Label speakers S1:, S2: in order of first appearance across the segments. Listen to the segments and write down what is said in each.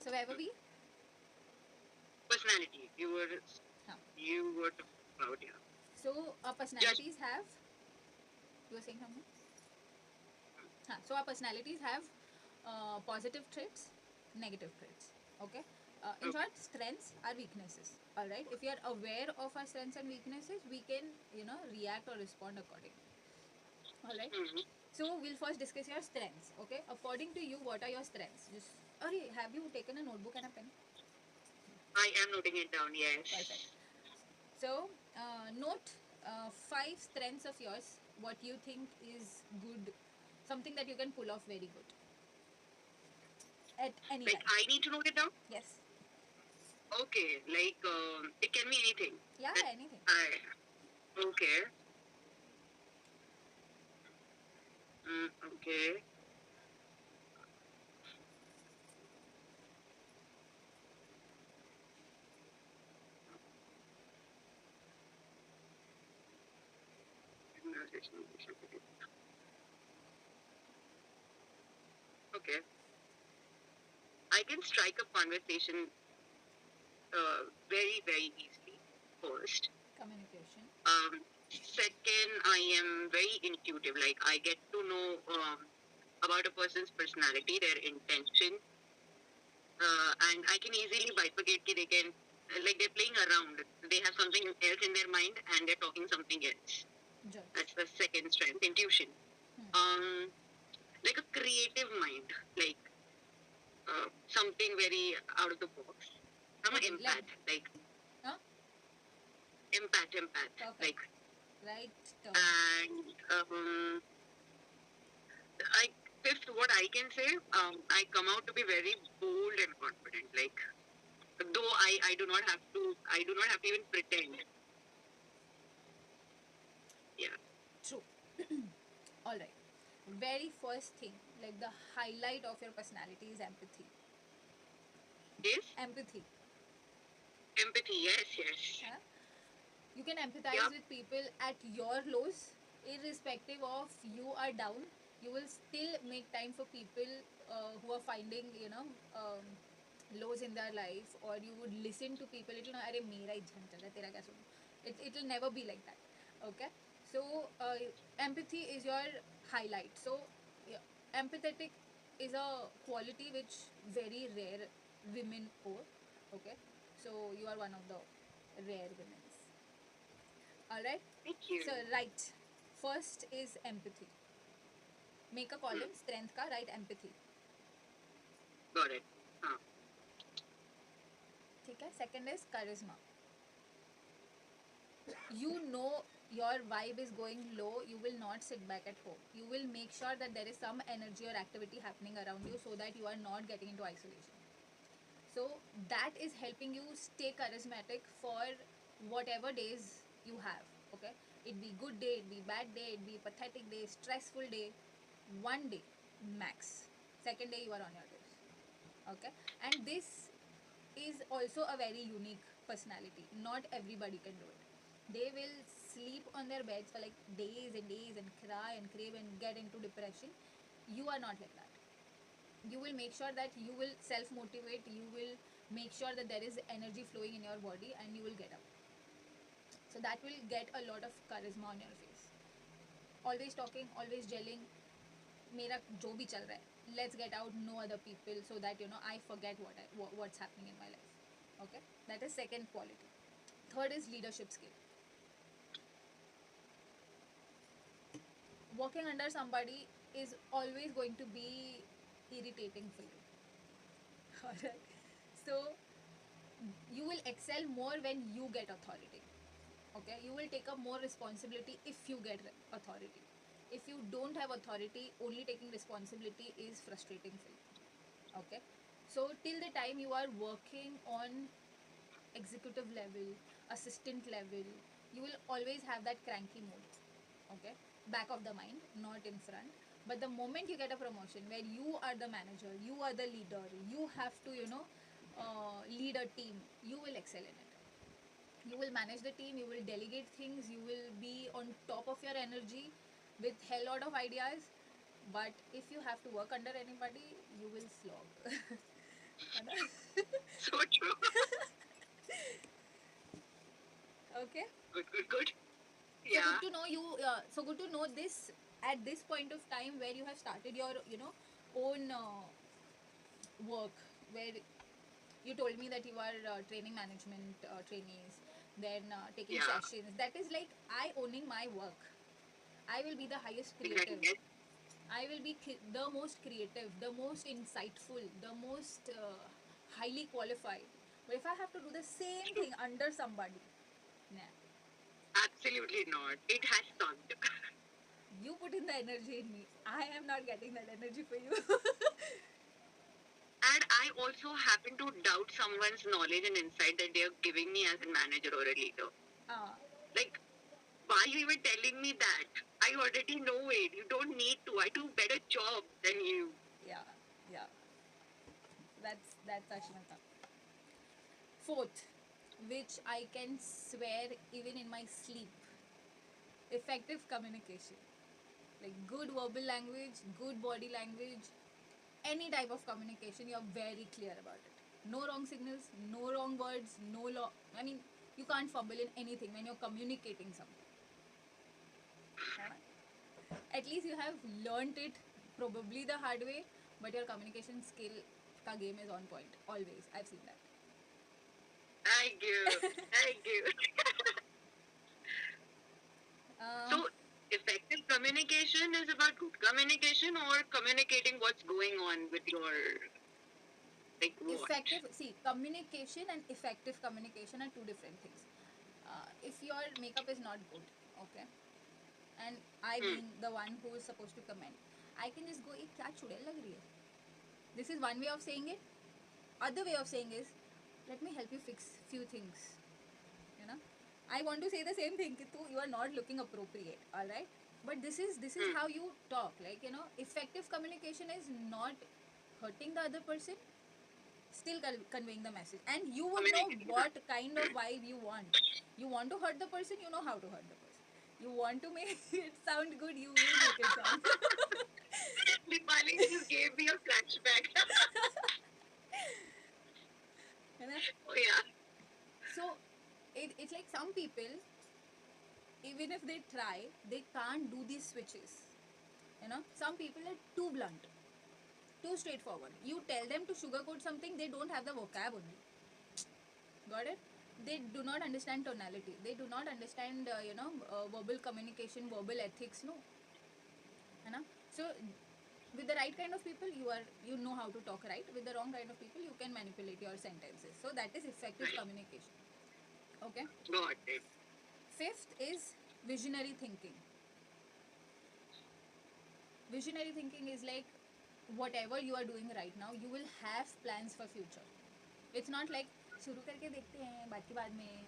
S1: So where were we?
S2: Personality.
S1: Huh.
S2: You were talking about, yeah.
S1: So our
S2: Just
S1: personalities have. You were saying something? Huh. So our personalities have positive traits, negative traits. Okay. In
S2: okay.
S1: short, strengths are weaknesses. All right. If you are aware of our strengths and weaknesses, we can react or respond accordingly. All right.
S2: Hmm.
S1: So we'll first discuss your strengths. Okay. According to you, what are your strengths? Just. Okay. Have you taken a notebook and a pen?
S2: I am noting it down.
S1: Perfect.
S2: Yes.
S1: So, note five strengths of yours. What you think is good, something that you can pull off very good at any
S2: Like
S1: time.
S2: I need to note it down.
S1: Yes.
S2: Okay. Like it can be anything.
S1: Yeah.
S2: That
S1: Anything.
S2: I okay. Okay. Okay. I can strike up conversation very very easily. First.
S1: Communication.
S2: Second, I am very intuitive. Like I get to know about a person's personality, their intention, and I can easily bifurcate. They can like they're playing around. They have something else in their mind, and they're talking something else.
S1: Judge.
S2: That's the second strength, intuition.
S1: Hmm.
S2: Um, like a creative mind, like something very out of the box. I'm an
S1: Okay. Let.
S2: empath, like
S1: Huh?
S2: empath,
S1: Perfect.
S2: like,
S1: Right turn.
S2: and I fifth, what I can say, I come out to be very bold and confident. Like though I do not have to, I do not have to even pretend. Yeah.
S1: True. All right. Very first thing, like the highlight of your personality is empathy.
S2: Yes.
S1: Empathy.
S2: Empathy. Yes. Yes.
S1: Huh? You can
S2: Yeah.
S1: empathize with people at your lows, irrespective of you are down. You will still make time for people who are finding lows in their life, or you would listen to people. It'll not, अरे मेरा ही झंड चल रहा है, तेरा क्या सुनूं? It'll never be like that. Okay, so empathy is your highlight. So yeah, empathetic is a quality which very rare women owe. Okay, so you are one of the rare women. Alright?
S2: Thank
S1: So,
S2: you.
S1: right. First is empathy. Make a
S2: Hmm.
S1: column, strength ka, write empathy.
S2: Got it. Huh.
S1: ठीक है? Second is charisma. You know your vibe is going low, you will not sit back at home. You will make sure that there is some energy or activity happening around you so that you are not getting into isolation. So that is helping you stay charismatic for whatever days you have. Okay, it be good day, it be bad day, it be pathetic day, stressful day. One day max. Second day you are on your toes. Okay, and this is also a very unique personality. Not everybody can do it. They will sleep on their beds for like days and days and cry and crave and get into depression. You are not like that. You will make sure that you will self motivate, you will make sure that there is energy flowing in your body and you will get up. So that will get a lot of charisma on your face. Always talking, always gelling. मेरा जो भी चल रहा है, let's get out, know other people, so that I forget what's happening in my life. Okay, that is second quality. Third is leadership skill. Working under somebody is always going to be irritating for you. Alright, so you will excel more when you get authority. Okay, you will take up more responsibility if you get authority. If you don't have authority, only taking responsibility is frustrating for you. Okay, so till the time you are working on executive level, assistant level, you will always have that cranky mode. Okay, back of the mind, not in front. But the moment you get a promotion where you are the manager, you are the leader, you have to lead a team, you will excel in it. You will manage the team, you will delegate things, you will be on top of your energy with hell lot of ideas. But if you have to work under anybody, you will slog. है ना? So good to know this at this point of time where you have started your own work, where you told me that you are training management trainees, then taking
S2: Yeah,
S1: sessions. That is like I owning my work. I will be the highest
S2: exactly.
S1: creative.
S2: Yes,
S1: I will be the most creative, the most insightful, the most highly qualified. But if I have to do the same
S2: true.
S1: thing under somebody, nah.
S2: Absolutely not. It has sucked.
S1: You put in the energy in me. I am not getting that energy for you.
S2: And I also happen to doubt someone's knowledge and insight that they are giving me as a manager or a leader.
S1: uh,
S2: Like, why are you even telling me that? I already know it. You don't need to. I do better job than you.
S1: yeah, yeah. That's Ashmata. Fourth, which I can swear even in my sleep, effective communication. Like good verbal language, good body language, any type of communication, you're very clear about it. No wrong signals, no wrong words, I mean, you can't fumble in anything when you're communicating something. Right? At least you have learnt it probably the hard way, but your communication skill ka game is on point. Always. I've seen that.
S2: Thank you. Thank you.
S1: Uh,
S2: So, effective communication is about good communication or communicating what's going on with your, like, what?
S1: effective, see, communication and effective communication are two different things. If your makeup is not good, okay, and I
S2: Hmm.
S1: being the one who is supposed to comment, I can just go, "ये क्या चुड़ैल लग रही है?" This is one way of saying it. Other way of saying is, let me help you fix few things. You know, I want to say the same thing. कि तू, you are not looking appropriate. All right. But this is
S2: Hmm.
S1: how you talk. Like, effective communication is not hurting the other person, still conveying the message, and you would know
S2: Communicating.
S1: what kind of vibe you want. You want to hurt the person, you know how to hurt the person. You want to make it sound good, you will make it sound.
S2: Dipali, you gave me a flashback.
S1: You know?
S2: Oh, yeah.
S1: So it's like some people, even if they try, they can't do these switches. Some people are too blunt, too straightforward. You tell them to sugarcoat something, they don't have the vocab only. Got it? They do not understand tonality. They do not understand, verbal communication, verbal ethics. No, है ना? So with the right kind of people, you know how to talk right. With the wrong kind of people, you can manipulate your sentences. So that is effective
S2: Right.
S1: communication. Okay.
S2: Got it.
S1: Fifth is visionary thinking. Visionary thinking is like whatever you are doing right now, you will have plans for future. It's not like शुरू करके देखते हैं बाद की बाद में.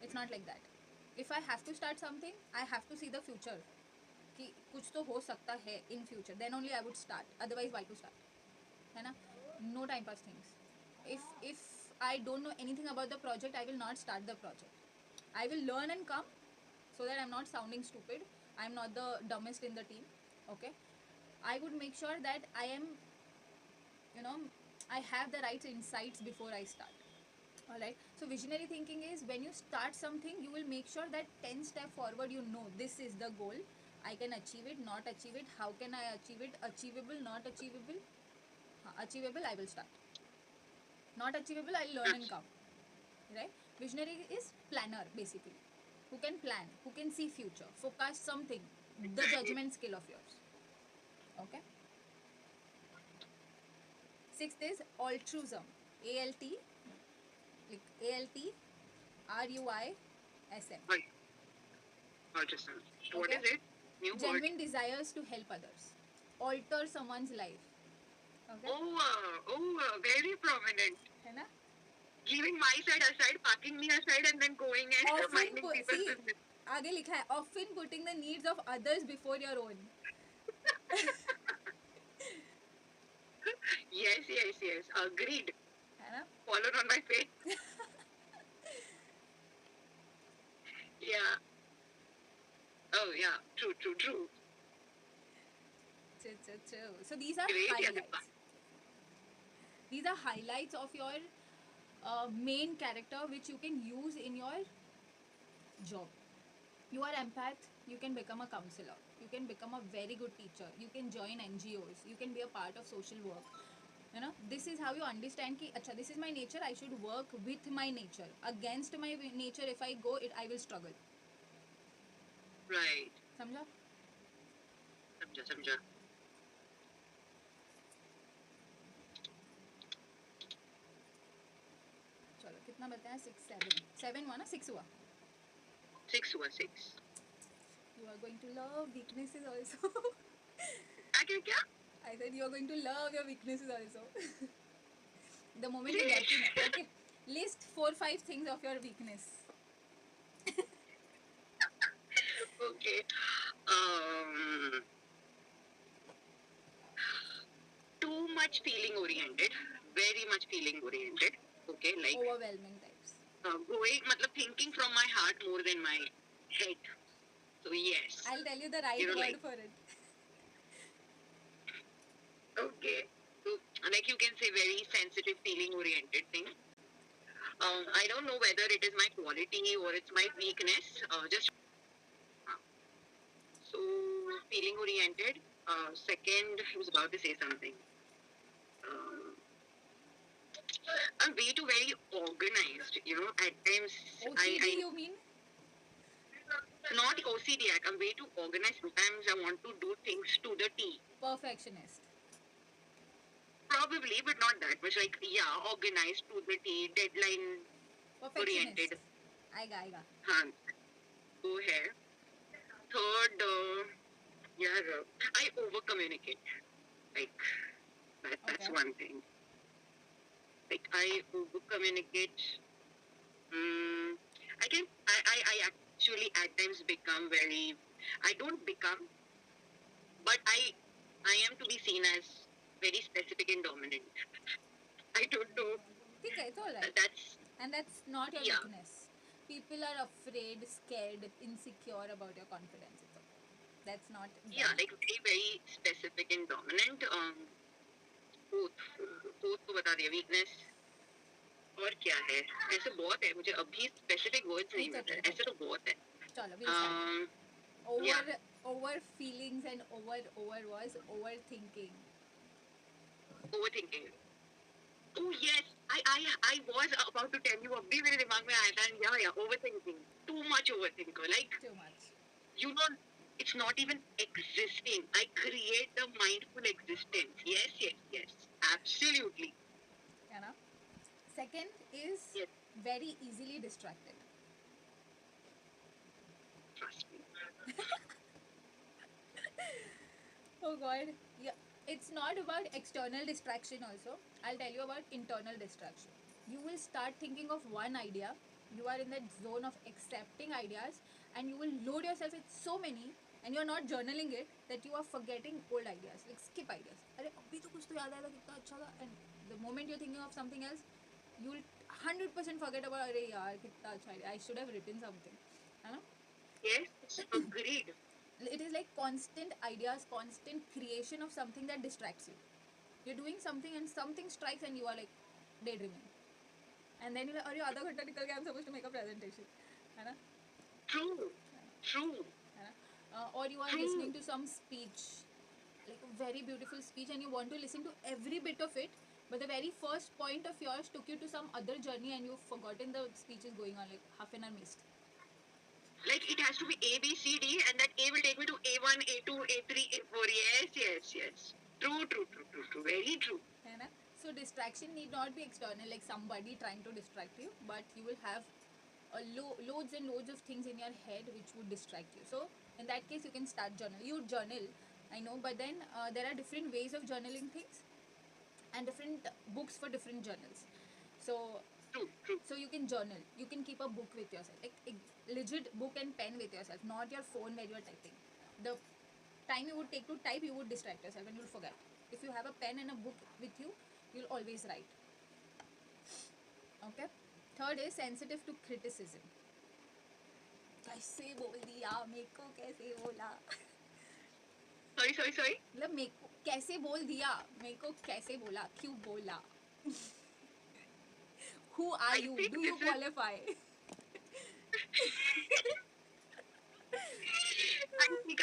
S1: It's not like that. If I have to start something, I have to see the future. कि कुछ तो हो सकता है in future. Then only I would start. Otherwise, why to start? है ना? No time pass things. If I don't know anything about the project, I will not start the project. I will learn and come, so that I'm not sounding stupid. I'm not the dumbest in the team. Okay. I would make sure that you know, I have the right insights before I start. Alright. So visionary thinking is when you start something, you will make sure that 10 step forward, you know this is the goal. I can achieve it, not achieve it. How can I achieve it? Achievable, not achievable. Achievable, I will start. Not achievable, I'll learn and
S2: Abs-
S1: come. Right? Visionary is planner basically. Who can plan, who can see future, forecast something, the
S2: Exactly.
S1: judgment skill of yours. Okay. Sixth is altruism. ALT, like ALTRUISM.
S2: Right. Autism. What
S1: Okay.
S2: is it? New word.
S1: Genuine desires to help others, alter someone's life. Okay.
S2: Very prominent.
S1: है ना?
S2: Leaving my side aside, parking me aside, and then going and minding people's
S1: See,
S2: business.
S1: आगे लिखा है often putting the needs of others before your own.
S2: Yes. Agreed.
S1: है ना?
S2: Followed on my face. Yeah. Oh, yeah. True.
S1: True. So these are
S2: Great, Yadipa.
S1: highlights. These are highlights of your main character which you can use in your job. You are empath, You can become a counselor. You can become a very good teacher. You can join NGOs. You can be a part of social work. This is how you understand ki acha, this is my nature. I should work with my nature. Against my nature, if I go, I will struggle.
S2: Right.
S1: समझा?
S2: समझा.
S1: चलो कितना बताया? 6 7 हुआ ना? 6 हुआ.
S2: 6 हुआ 6.
S1: You are going to love weaknesses also.
S2: क्या?
S1: I said you are going to love your weaknesses also. The moment you get to know. Okay. List 4-5 things of your weakness.
S2: Okay. Too much feeling oriented. Very much feeling oriented. Okay, like
S1: Overwhelming types.
S2: going, matlab thinking from my heart more than my head. So yes.
S1: I'll tell you the right word
S2: like,
S1: for it.
S2: Okay. So like you can say very sensitive feeling oriented thing. I don't know whether it is my quality or it's my weakness. Just so feeling oriented. Second, I was about to say something. I'm way too very organized. At times
S1: OCD, you mean?
S2: Not OCD. I'm way too organized. Sometimes I want to do things to the T.
S1: Perfectionist.
S2: Probably, but not that much. Like, yeah, organized to the T, deadline
S1: Perfectionist.
S2: oriented.
S1: आएगा.
S2: हाँ, वो है. Third, I over communicate. Like, that's
S1: Okay.
S2: one thing. Like, I over communicate. I actually at times become very. I don't become, but I am to be seen as very specific and dominant. I don't know.
S1: ठीक है, it's alright. And that's not your weakness. People are afraid, scared, insecure about your confidence. That's not.
S2: Yeah, like very very specific and dominant. Both को बता दिया weakness. और क्या है? ऐसे बहुत है. मुझे अभी specific words नहीं मिल रहे. ऐसे तो बहुत है.
S1: चलो, we'll start. Over feelings and over was overthinking.
S2: Overthinking. Oh yes, I was about to tell you. अभी मेरे दिमाग में आया था. Yeah, overthinking. Too much overthinker. Like
S1: Too much.
S2: It's not even existing. I create the mindful existence. Yes. Absolutely.
S1: Second is
S2: Yes.
S1: very easily distracted.
S2: Trust me.
S1: Oh God. Yeah. It's not about external distraction also. I'll tell you about internal distraction. You will start thinking of one idea. You are in that zone of accepting ideas and you will load yourself with so many and you're not journaling it that you are forgetting old ideas. Like skip ideas. अरे अभी तो कुछ तो याद आया था कितना अच्छा था, and the moment you're thinking of something else, you will 100% forget about अरे यार कितना अच्छा idea. I should have written something. है ना?
S2: Yes, agreed.
S1: It is like constant ideas, constant creation of something that distracts you. You're doing something and something strikes and you are like daydreaming. And then you're like, आधा घंटा निकल गया, I'm supposed to make a presentation. है ना?
S2: True.
S1: Or you are listening to some speech, like a very beautiful speech, and you want to listen to every bit of it, but the very first point of yours took you to some other journey and you've forgotten the speech is going on, like half an hour missed.
S2: Like it has to be A, B, C, D, and that A will take me to A1, A2, A3, A4. Yes. True. Very true.
S1: है ना? So distraction need not be external, like somebody trying to distract you, but you will have loads and loads of things in your head which would distract you. So in that case, you can start journal. You journal, I know, but then there are different ways of journaling things and different books for different journals. So
S2: True.
S1: So you can journal. You can keep a book with yourself, like a legit book and pen with yourself, not your phone where you are typing. The time you would take to type, you would distract yourself and you'll forget. If you have a pen and a book with you, you'll always write. Okay. Third is sensitive to criticism. कैसे बोल दिया मेरे को, कैसे बोला.
S2: Sorry.
S1: मतलब मेरे को कैसे बोल दिया, मेरे को कैसे बोला, क्यों बोला. Who are you? Do you qualify?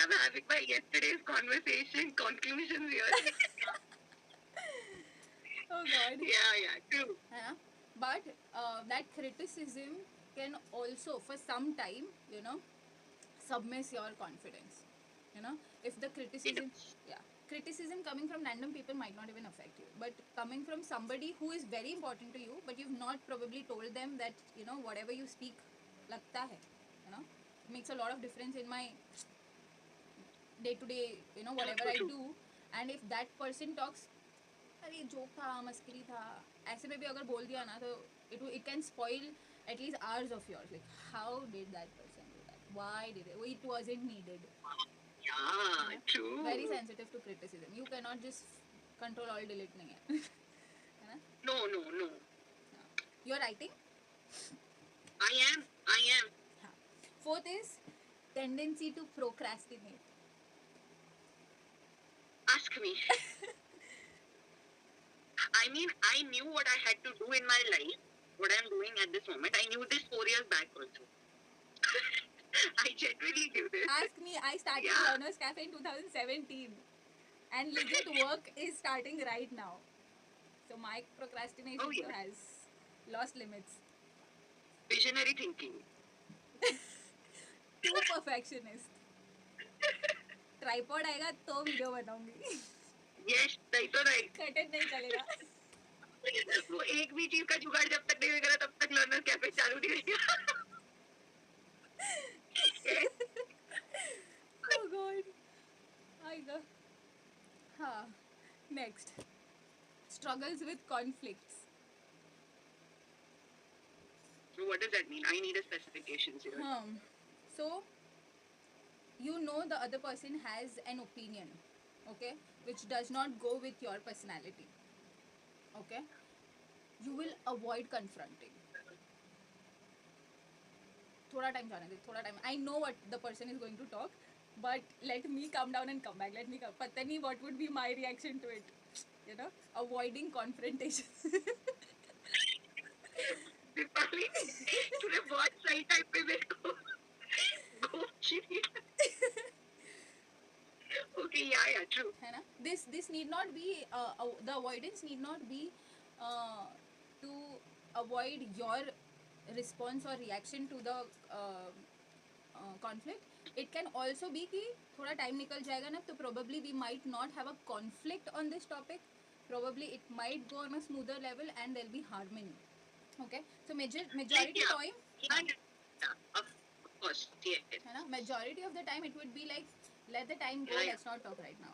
S2: I'm having my yesterday's conversation conclusions here.
S1: Oh God.
S2: Yeah, true.
S1: Yeah. But that criticism can also, for some time, submiss your confidence. If the criticism, yeah, criticism coming from random people might not even affect you, but coming from somebody who is very important to you, but you've not probably told them that whatever you speak, lagta hai, makes a lot of difference in my day to day, whatever I do. And if that person talks, अरे joke था मस्करी था, ऐसे में भी अगर बोल दिया ना, तो it can spoil at least hours of yours. Like, how did that person do that? Why did it wasn't needed.
S2: Yeah, true.
S1: Very sensitive to criticism. You cannot just control all delete नहीं है. है ना?
S2: No.
S1: You're writing.
S2: I am.
S1: हाँ. Fourth is tendency to procrastinate.
S2: Ask me. I mean, I knew what I had to do in my life, what I'm doing at this moment. I knew this 4 years back also. I genuinely knew this.
S1: Ask me. I started Learners Cafe in 2017, and legit work is starting right now. So my procrastination has lost limits.
S2: Visionary thinking.
S1: Too perfectionist. Tripod आएगा तो video बनाऊंगी.
S2: Yes, नहीं तो नहीं.
S1: Content नहीं चलेगा.
S2: वो एक भी चीज का जुगाड़ जब तक नहीं होगा तब तक लर्नर कैफे चालू नहीं रहेगा.
S1: Oh God. आएगा. हाँ. Next. Struggles with conflicts.
S2: So what does that mean? I need a specification here.
S1: So, the other person has an opinion, okay, which does not go with your personality, okay? You will avoid confronting. Thoda time जाने दे, thoda time. I know what the person is going to talk, but let me calm down and come back. पता नहीं what would be my reaction to it. Avoiding confrontation.
S2: Deepali, तूने बहुत सही time पे मेरे को Okay, yeah, true.
S1: है ना? This need not be the avoidance need not be to avoid your response or reaction to the conflict. It can also be कि थोड़ा time निकल जाएगा ना, तो probably we might not have a conflict on this topic. Probably it might go on a smoother level and there'll be harmony. Okay, so majority time.
S2: Of course, yeah.
S1: है ना? Majority of the time it would be like, let the time go. Let's not talk right now.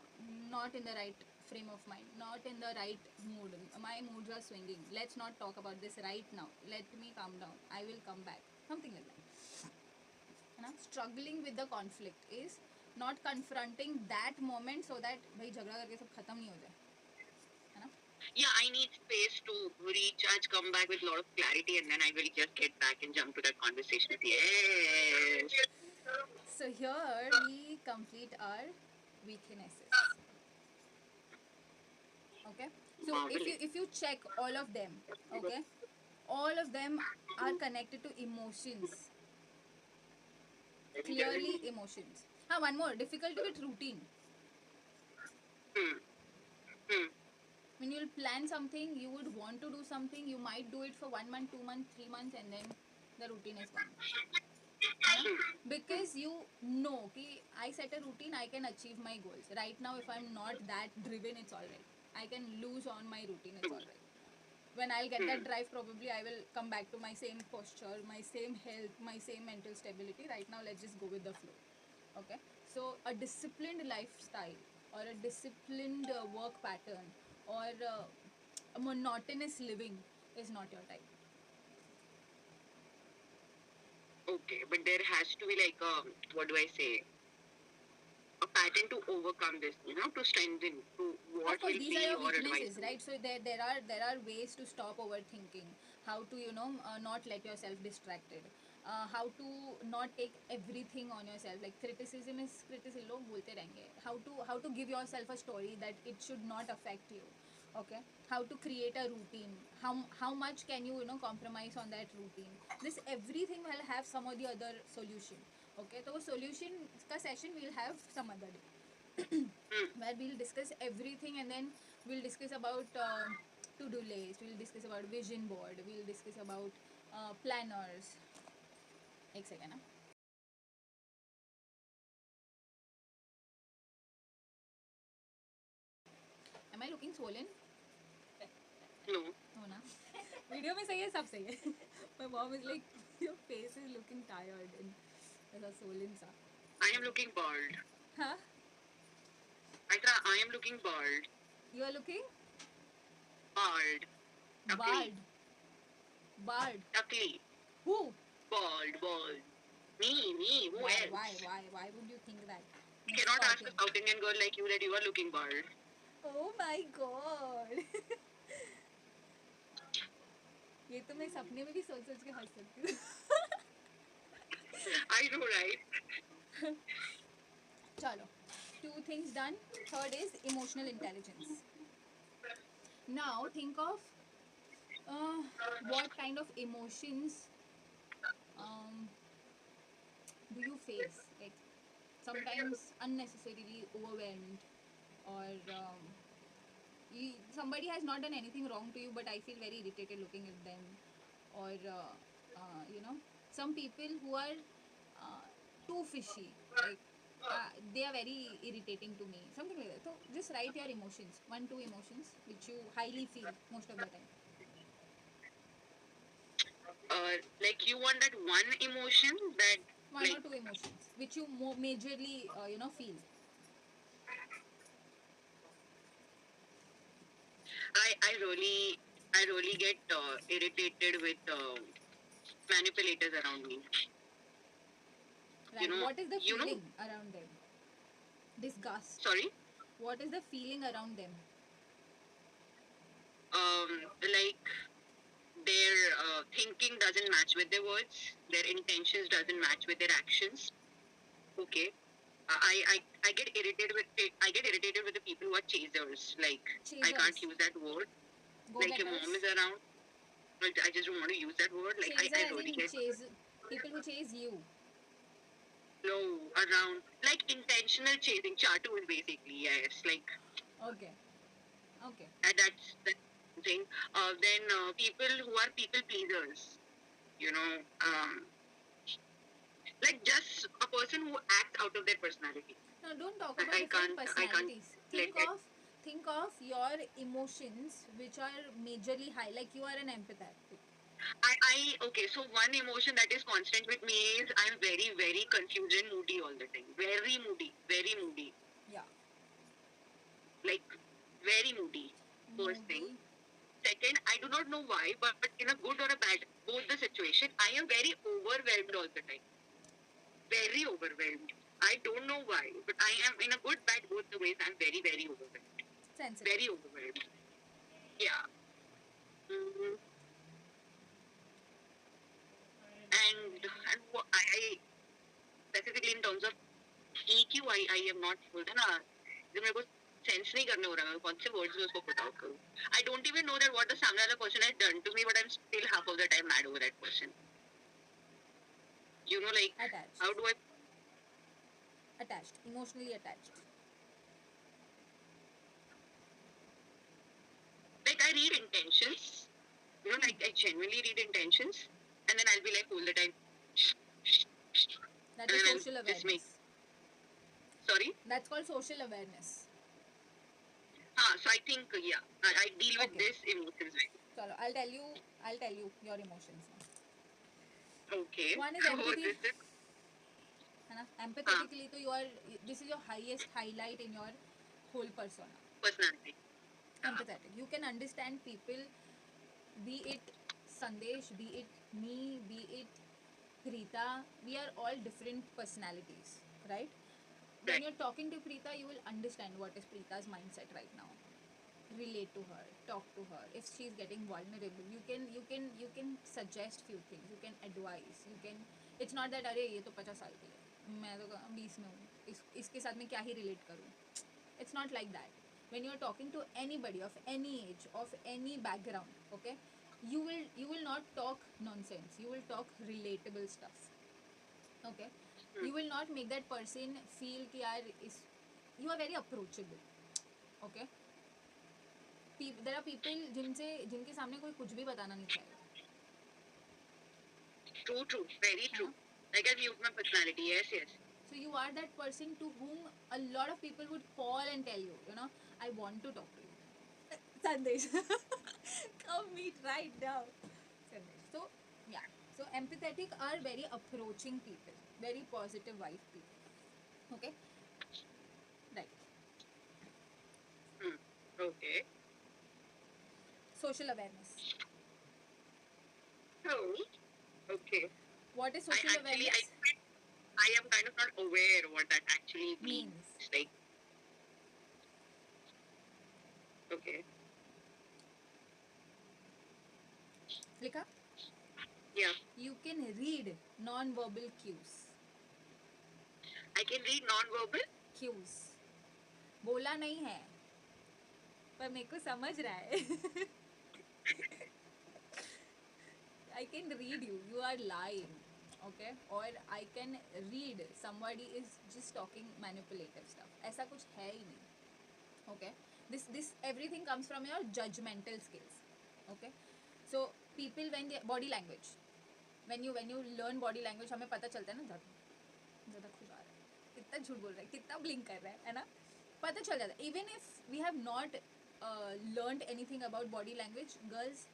S1: Not in the right frame of mind. Not in the right mood. My moods are swinging. Let's not talk about this right now. Let me calm down. I will come back. Something like that. है ना? Struggling with the conflict is not confronting that moment so that भाई झगड़ा करके सब खत्म नहीं हो जाए. है ना?
S2: Yeah, I need space to recharge, come back with a lot of clarity, and then I will just get back and jump to that conversation. Yes.
S1: So here we complete our weaknesses. Okay. So if you check all of them, okay, all of them are connected to emotions. Clearly emotions. One more. Difficulty with routine. When you'll plan something, you would want to do something, you might do it for 1 month, 2 months, 3 months, and then the routine is gone. Because you know, okay, I set a routine, I can achieve my goals. Right now, if I'm not that driven, it's alright. I can lose on my routine, it's alright. When I'll get that drive, probably I will come back to my same posture, my same health, my same mental stability. Right now, let's just go with the flow. Okay? So, a disciplined lifestyle or a disciplined work pattern or a monotonous living is not your type.
S2: Okay, but there has to be like what do I say? A pattern to overcome this, to strengthen. To what
S1: of course,
S2: will
S1: these
S2: be
S1: are your
S2: your
S1: weaknesses,
S2: advice?
S1: right? So there are ways to stop overthinking. How to not let yourself distracted. How to not take everything on yourself. Like criticism is criticism. लोग बोलते रहेंगे. How to give yourself a story that it should not affect you. Okay, how to create a routine, how much can you compromise on that routine. This everything will have some or the other solution. Okay, तो वो solution का session we'll have some other day
S2: Hmm.
S1: where we'll discuss everything, and then we'll discuss about to-do list, we'll discuss about vision board, we'll discuss about planners. एक second ना. Am I looking swollen?
S2: No,
S1: हो ना. Video में सही है, सब सही है. My mom is like, your face is looking tired and ऐसा swollen सा.
S2: I am looking bald.
S1: हाँ,
S2: I am looking bald.
S1: you are looking
S2: Bald. Ugly.
S1: bald. Bald.
S2: Ugly.
S1: Who?
S2: Bald. Me. Who else?
S1: Why would you think that?
S2: You
S1: Miss
S2: cannot ask a
S1: Scorpion.
S2: South Indian girl like you that you are looking bald.
S1: Oh my god. ये तो मैं सपने में भी सोच सोच के हंस सकती हूँ.
S2: I know, right?
S1: चलो, 2 things done. Third is emotional intelligence. Now think of what kind of emotions um, do you face? Like sometimes unnecessarily overwhelmed, or somebody has not done anything wrong to you, but I feel very irritated looking at them, or some people who are too fishy, like they are very irritating to me, something like that. So just write your emotions, 1-2 emotions which you highly feel most of the time.
S2: Like you want that one emotion that
S1: One
S2: like
S1: or two emotions which you majorly feel.
S2: I really get irritated with manipulators around me.
S1: Right, what is the
S2: You know.
S1: feeling around them? Disgust.
S2: Sorry.
S1: What is the feeling around them?
S2: Like their thinking doesn't match with their words. Their intentions doesn't match with their actions. Okay. I get irritated with the people who are chasers. Like I can't
S1: Chasers.
S2: use that word. Like your
S1: Go-getters.
S2: mom is around, but I just don't want to use that word. Like
S1: Chaser
S2: I
S1: as
S2: really
S1: in
S2: get
S1: chase people who chase you.
S2: no around like intentional chasing. Chatu is basically yes. Like
S1: Okay. Okay.
S2: that's the thing. Then people who are people pleasers. You know, like just a person who acts out of their personality.
S1: Now don't talk
S2: I,
S1: about
S2: I
S1: different
S2: can't I can't
S1: personalities.
S2: let it.
S1: Think of your emotions which are majorly high, like you are an empathetic.
S2: Okay, so one emotion that is constant with me is I'm very, very confused and moody all the time. Very moody.
S1: Yeah.
S2: Like, very moody. First thing.
S1: Movie.
S2: Second, I do not know why, but in a good or a bad, both the situation, I am very overwhelmed all the time. Very overwhelmed. I don't know why, but I am in a good, bad, both the ways, I'm very, very overwhelmed.
S1: Sensitive.
S2: Very overwhelmed. Yeah. Mm, and I specifically in terms of EQ, I am not full ना जब मेरे को sense नहीं करने हो रहा मैं कौन से वर्ड्स में उसको पुट आउट करूँ I don't even know that what the सामने वाला person has done to me, but I'm still half of the time mad over that person. You know, like
S1: Attached.
S2: how do I
S1: Attached. Emotionally attached.
S2: like I read intentions. You know, like I genuinely read intentions, and then I'll be like all the time.
S1: That
S2: And
S1: is
S2: then I'll
S1: social
S2: just make
S1: awareness.
S2: sorry.
S1: That's called social awareness.
S2: So I think yeah, I deal with
S1: Okay.
S2: this emotions.
S1: Chalo, I'll tell you your emotions now.
S2: Okay.
S1: One is
S2: So
S1: empathy.
S2: this is
S1: है ना? Empathetically, तो you are, this is your highest highlight in your whole persona.
S2: personality.
S1: Empathetic. You can understand people, be it Sandesh, be it me, be it Preeta. We are all different personalities, right? When
S2: Right.
S1: you're talking to Preeta, you will understand what is Preeta's mindset right now. Relate to her, talk to her. If she's getting vulnerable, you can suggest few things. You can advise. You can. It's not that अरे ये तो 50 साल की है, मैं तो 20 में हूँ, इसके साथ में क्या ही relate करूँ. It's not like that. When you're talking to anybody of any age, of any background, okay, you will not talk nonsense. You will talk relatable stuff. Okay. You will not make that person feel कि यार इस you are very approachable. Okay. There are people जिनके सामने कोई कुछ भी बताना नहीं चाहेगा.
S2: True, very true. Like I mute my personality. Yes.
S1: So you are that person to whom a lot of people would call and tell you, I want to talk to you. Sandesh, come meet right now. Sandesh. So yeah, so empathetic are very approaching people, very positive vibe people. Okay, right.
S2: Okay.
S1: Social awareness.
S2: Oh, okay.
S1: What is social awareness?
S2: I am kind of not aware what that actually means. Like, okay.
S1: Likha?
S2: Yeah.
S1: You can read non-verbal cues.
S2: I can read non-verbal
S1: cues. बोला नहीं है पर मेरे को समझ रहा है. I can read you. You are lying. Okay? Or I can read somebody is just talking manipulative stuff. ऐसा कुछ है ही नहीं. Okay? This everything comes from your judgmental skills. Okay? So people when they body language, when you learn body language, हमें पता चलता है ना ज़्यादा खुश आ रहा है, कितना झूठ बोल रहा है, कितना ब्लिंक कर रहा है ना, पता चल जाता है. Even if we have not learned anything about body language, girls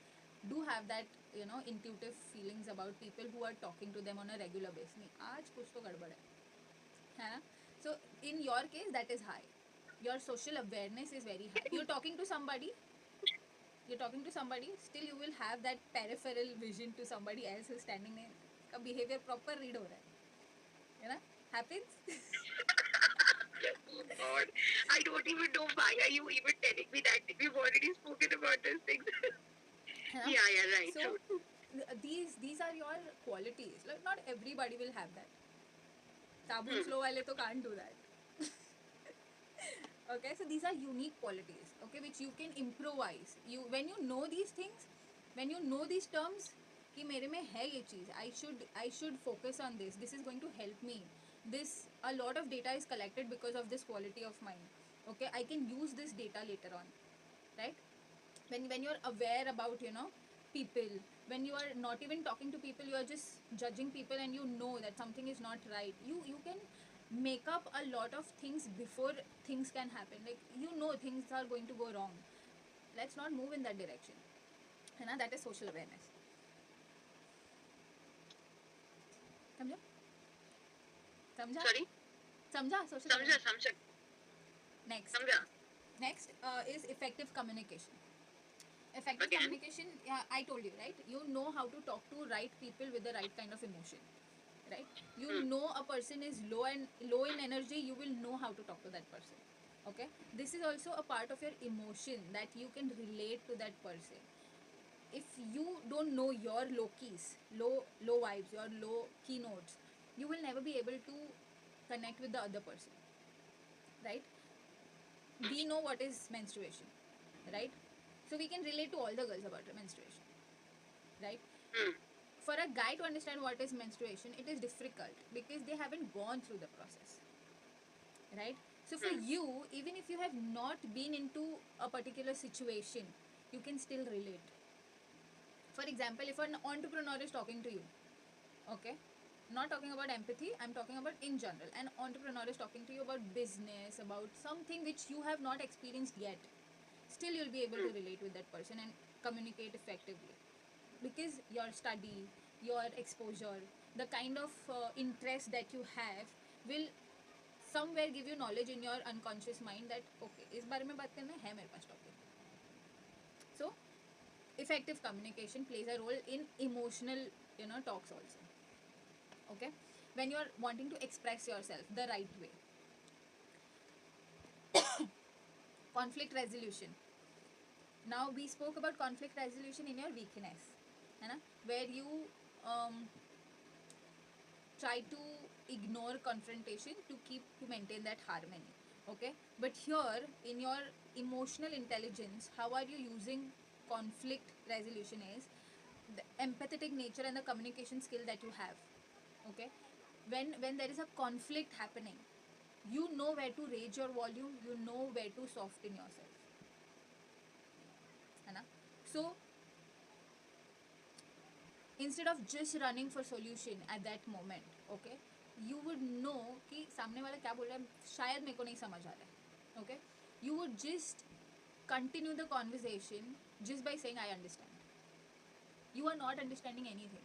S1: do have that intuitive feelings about people who are talking to them on a regular basis. नहीं, आज कुछ तो गड़बड़ है ना. So in your case that is high. Your social awareness is very high. You're talking to somebody, still you will have that peripheral vision to somebody else who's standing there. का behavior proper read हो रहा है ना, happens.
S2: Oh God, I don't even know why are you even telling me that. We've already spoken about those things. Yeah, right.
S1: So these are your qualities. Like not everybody will have that. Sabun slow wale to can't do that. Okay, so these are unique qualities, okay, which you can improvise. When you know these things, when you know these terms, कि मेरे में है ये चीज़, I should focus on this. This is going to help me. A lot of data is collected because of this quality of mine. Okay, I can use this data later on, right? When you're aware about people, when you are not even talking to people, you are just judging people, and you know that something is not right. You can make up a lot of things before things can happen. Like things are going to go wrong. Let's not move in that direction. That is social awareness.
S2: Sorry?
S1: Social awareness.
S2: Samjha.
S1: Next is effective communication. Effective communication, I told you, right? You know how to talk to right people with the right kind of emotion, right? You know a person is low in energy, you will know how to talk to that person. Okay, this is also a part of your emotion, that you can relate to that person. If you don't know your low keys, low vibes, your low keynotes, you will never be able to connect with the other person, right? We know what is menstruation, right? So we can relate to all the girls about menstruation, right? For a guy to understand what is menstruation, it is difficult because they haven't gone through the process, right? So for you, even if you have not been into a particular situation, you can still relate. For example, if an entrepreneur is talking to you, okay, not talking about empathy, I'm talking about in general, an entrepreneur is talking to you about business, about something which you have not experienced yet, still you'll be able to relate with that person and communicate effectively, because your study, your exposure, the kind of interest that you have will somewhere give you knowledge in your unconscious mind that okay, इस बारे में बात करना है मेरे पास topic. So effective communication plays a role in emotional talks also. Okay, when you are wanting to express yourself the right way. Conflict resolution. Now we spoke about conflict resolution in your weakness, where you try to ignore confrontation to maintain that harmony. Okay, but here in your emotional intelligence, how are you using conflict resolution is the empathetic nature and the communication skill that you have. Okay, when there is a conflict happening, you know where to raise your volume, you know where to soften yourself, है ना? So instead of just running for solution at that moment, okay, you would know कि सामने वाला क्या बोल रहा है, शायद मेरे को नहीं समझ आ रहा है, okay, you would just continue the conversation just by saying I understand. You are not understanding anything.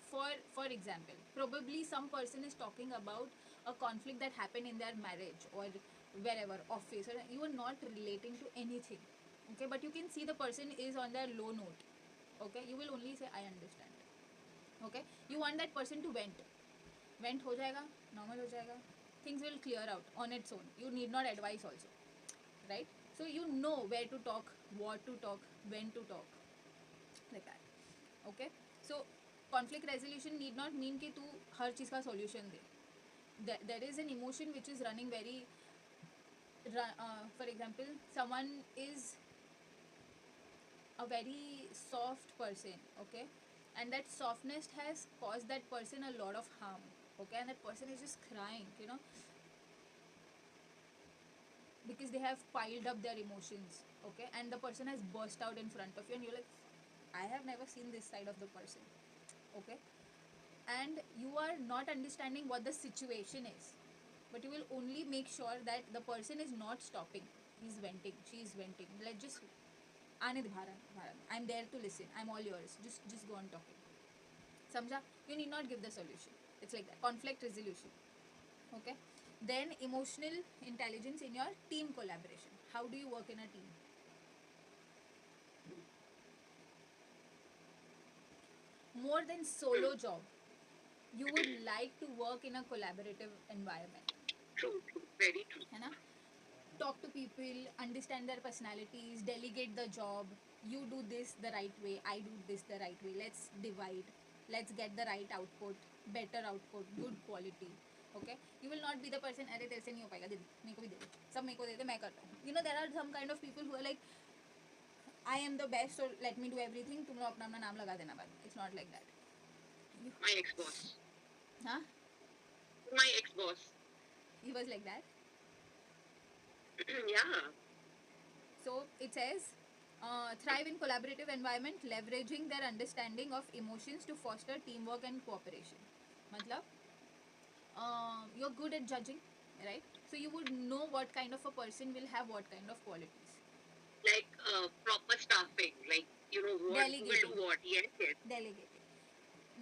S1: For example, probably some person is talking about a conflict that happened in their marriage or wherever, office, or you are not relating to anything, okay, but you can see the person is on their low note, okay, you will only say I understand, okay. You want that person to vent हो जाएगा, normal हो जाएगा, things will clear out on its own, you need not advice also, right? So you know where to talk, what to talk, when to talk, like that, okay. So conflict resolution need not mean कि तू हर चीज़ का solution they. There is an emotion which is running very for example, someone is a very soft person, okay, and that softness has caused that person a lot of harm, okay, and that person is just crying, you know, because they have piled up their emotions, okay, and the person has burst out in front of you and you're like, I have never seen this side of the person, okay, and you are not understanding what the situation is, but you will only make sure that the person is not stopping, he's venting, she's venting, let's just आने दे Bharan, I'm there to listen, I'm all yours, just go on talking, समझा? You need not give the solution. It's like that. Conflict resolution, okay. Then emotional intelligence in your team collaboration. How do you work in a team? More than solo job, you would like to work in a collaborative environment,
S2: True, true, very true.
S1: है ना? Talk to people, understand their personalities, delegate the job. You do this the right way, I do this the right way. Let's divide. Let's get the right output, better output, good quality. Okay? You will not be the person, अरे तेरे से नहीं हो पाएगा, दे दे, मेरे को भी दे दे, सब मेरे को दे दे, मैं करता हूँ. You know, there are some kind of people who are like, I am the best, so let me do everything. तुम लोग अपना अपना नाम लगा देना बाद. It's not like that.
S2: My ex-boss.
S1: हाँ?
S2: My ex-boss.
S1: He was like that.
S2: Yeah.
S1: So it says, thrive in collaborative environment, leveraging their understanding of emotions to foster teamwork and cooperation. मतलब, you're good at judging, right? So you would know what kind of a person will have what kind of qualities.
S2: Like proper staffing, like you know what will
S1: Delegating.
S2: do what. Yes, yes.
S1: Delegating.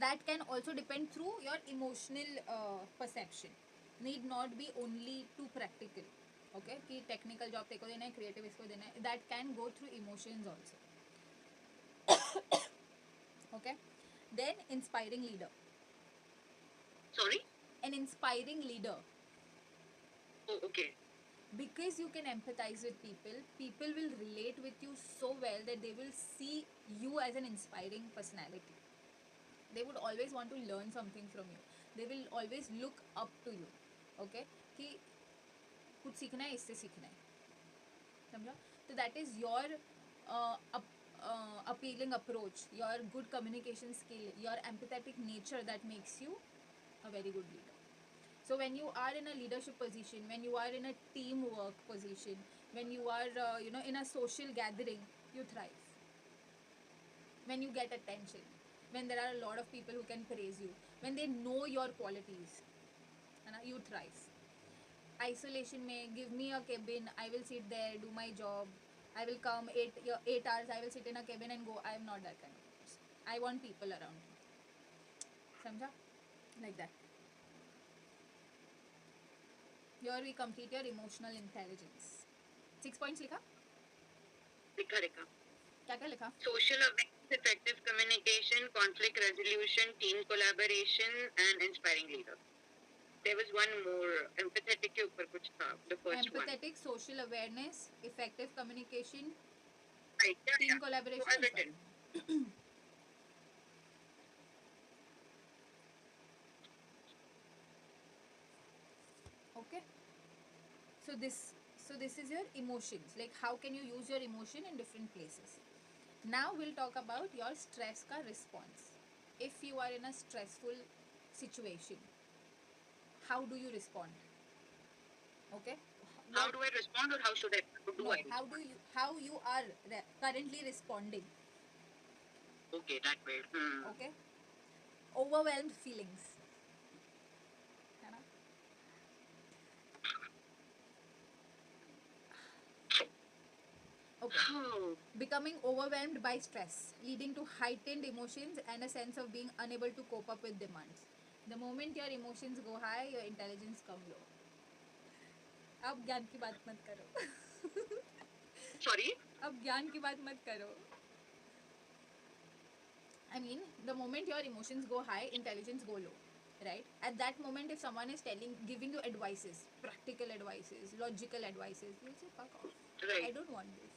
S1: That can also depend through your emotional perception. Need not be only too practical. Okay, कि technical job तेको देना है, creative इसको देना है. That can go through emotions also. Okay, then inspiring leader.
S2: Sorry.
S1: An inspiring leader,
S2: Oh, okay.
S1: because you can empathize with people, people will relate with you so well that they will see you as an inspiring personality. They would always want to learn something from you, they will always look up to you, okay, कि कुछ सीखना है, इससे सीखना है, समझा? तो that is your appealing approach, your good communication skill, your empathetic nature that makes you a very good leader. So when you are in a leadership position, when you are in a teamwork position, when you are in a social gathering, you thrive. When you get attention, when there are a lot of people who can praise you, when they know your qualities, you thrive. Isolation may give me a cabin, I will sit there, do my job, I will come 8 hours, I will sit in a cabin and go. I am not that kind of person. I want people around me. Samjha? Like that. Here we complete your emotional intelligence. 6 points लिखा?
S2: लिखा लिखा.
S1: क्या क्या लिखा?
S2: Social awareness, effective communication, conflict resolution, team collaboration, and inspiring leader. There was one more, empathetic के ऊपर कुछ था, the first one.
S1: Empathetic, social awareness, effective communication,
S2: Right, yeah,
S1: team
S2: yeah.
S1: collaboration.
S2: So I've written.
S1: Okay. So this is your emotions. Like how can you use your emotion in different places? Now we'll talk about your stress ka response. If you are in a stressful situation, how do you respond? Okay,
S2: How
S1: what
S2: do I respond, or how do
S1: no
S2: I
S1: how do
S2: respond?
S1: you how you are currently responding?
S2: Okay, that way.
S1: Okay, overwhelmed feelings, है ना? Okay,
S2: Oh,
S1: becoming overwhelmed by stress, leading to heightened emotions and a sense of being unable to cope up with demands. The moment your emotions go high, your intelligence come low. अब ज्ञान की बात मत करो.
S2: sorry.
S1: अब ज्ञान की बात मत करो. I mean, the moment your emotions go high, intelligence go low, right? At that moment, if someone is giving you advices, practical advices, logical advices, you say, fuck off. I
S2: Right.
S1: don't want this.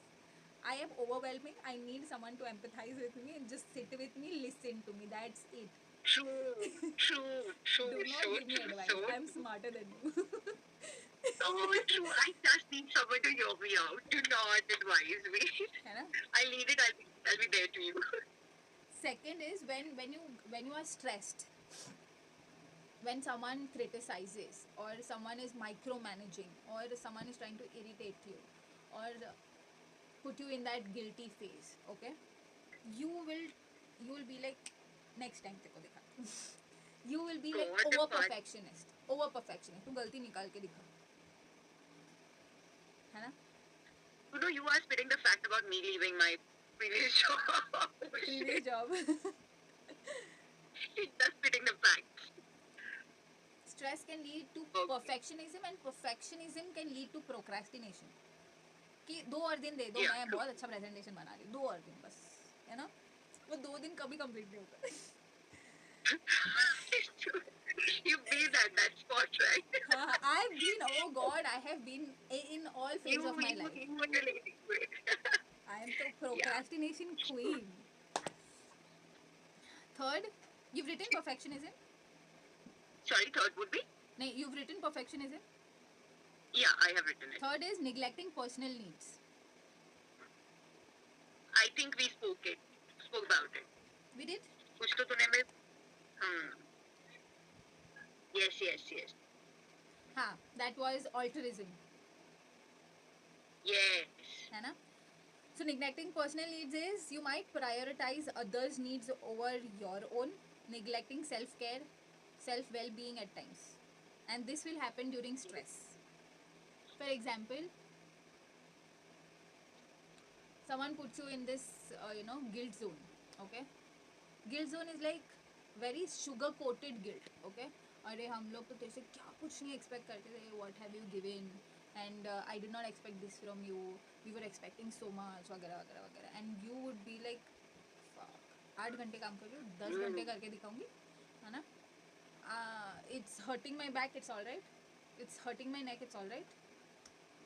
S1: I am overwhelming. I need someone to empathize with me and just sit with me, listen to me. That's it.
S2: True. True. True.
S1: Do
S2: So
S1: not give me
S2: true.
S1: advice.
S2: So
S1: I'm
S2: true.
S1: smarter than you.
S2: Oh, true. I just need someone to hear me out. Do not advise me.
S1: है ना?
S2: I need it. I'll be there to you.
S1: Second is when you are stressed, when someone criticizes or someone is micromanaging or someone is trying to irritate you or put you in that guilty phase, okay, you will be like next time तेरे को दिखा. You will be like
S2: God,
S1: over
S2: but
S1: perfectionist. तू गलती निकाल के दिखा, है ना?
S2: you know, you are spitting the fact about me leaving my previous job.
S1: Previous job.
S2: Just spitting the facts.
S1: Stress can lead to
S2: Okay.
S1: perfectionism and perfectionism can lead to procrastination. कि 2 और दिन दे दो,
S2: Yeah,
S1: मैं
S2: true.
S1: बहुत अच्छा presentation बना रही हूँ, 2 और दिन बस, है ना? वो 2 दिन कभी कंप्लीट नहीं होता.
S2: It's true. You've been at that spot, right?
S1: हाँ, I've been, oh God, I have been in all phases of my life.
S2: You were relating to it.
S1: I am the
S2: Yeah.
S1: procrastination queen. Third, you've written perfectionism.
S2: Sorry, third would be?
S1: No, you've written perfectionism.
S2: Yeah, I have written it.
S1: Third is neglecting personal needs.
S2: I think we spoke about it.
S1: We did.
S2: कुछ तो तूने में yes.
S1: हाँ, that was altruism,
S2: Yes.
S1: है ना? So neglecting personal needs is you might prioritize others' needs over your own, neglecting self-care, self-well-being at times, and this will happen during stress. For example, someone puts you in this guilt zone. Okay, guilt zone is like very sugar coated guilt. Okay, अरे हम लोग तो तेरे से क्या कुछ नहीं expect करते थे, what have you given, and I did not expect this from you, we were expecting so much वगैरह वगैरह वगैरह, and you would be like, fuck, 8 घंटे काम कर रही हूँ, 10 घंटे करके दिखाऊंगी, है ना? It's hurting my back, it's alright, it's hurting my neck, it's alright,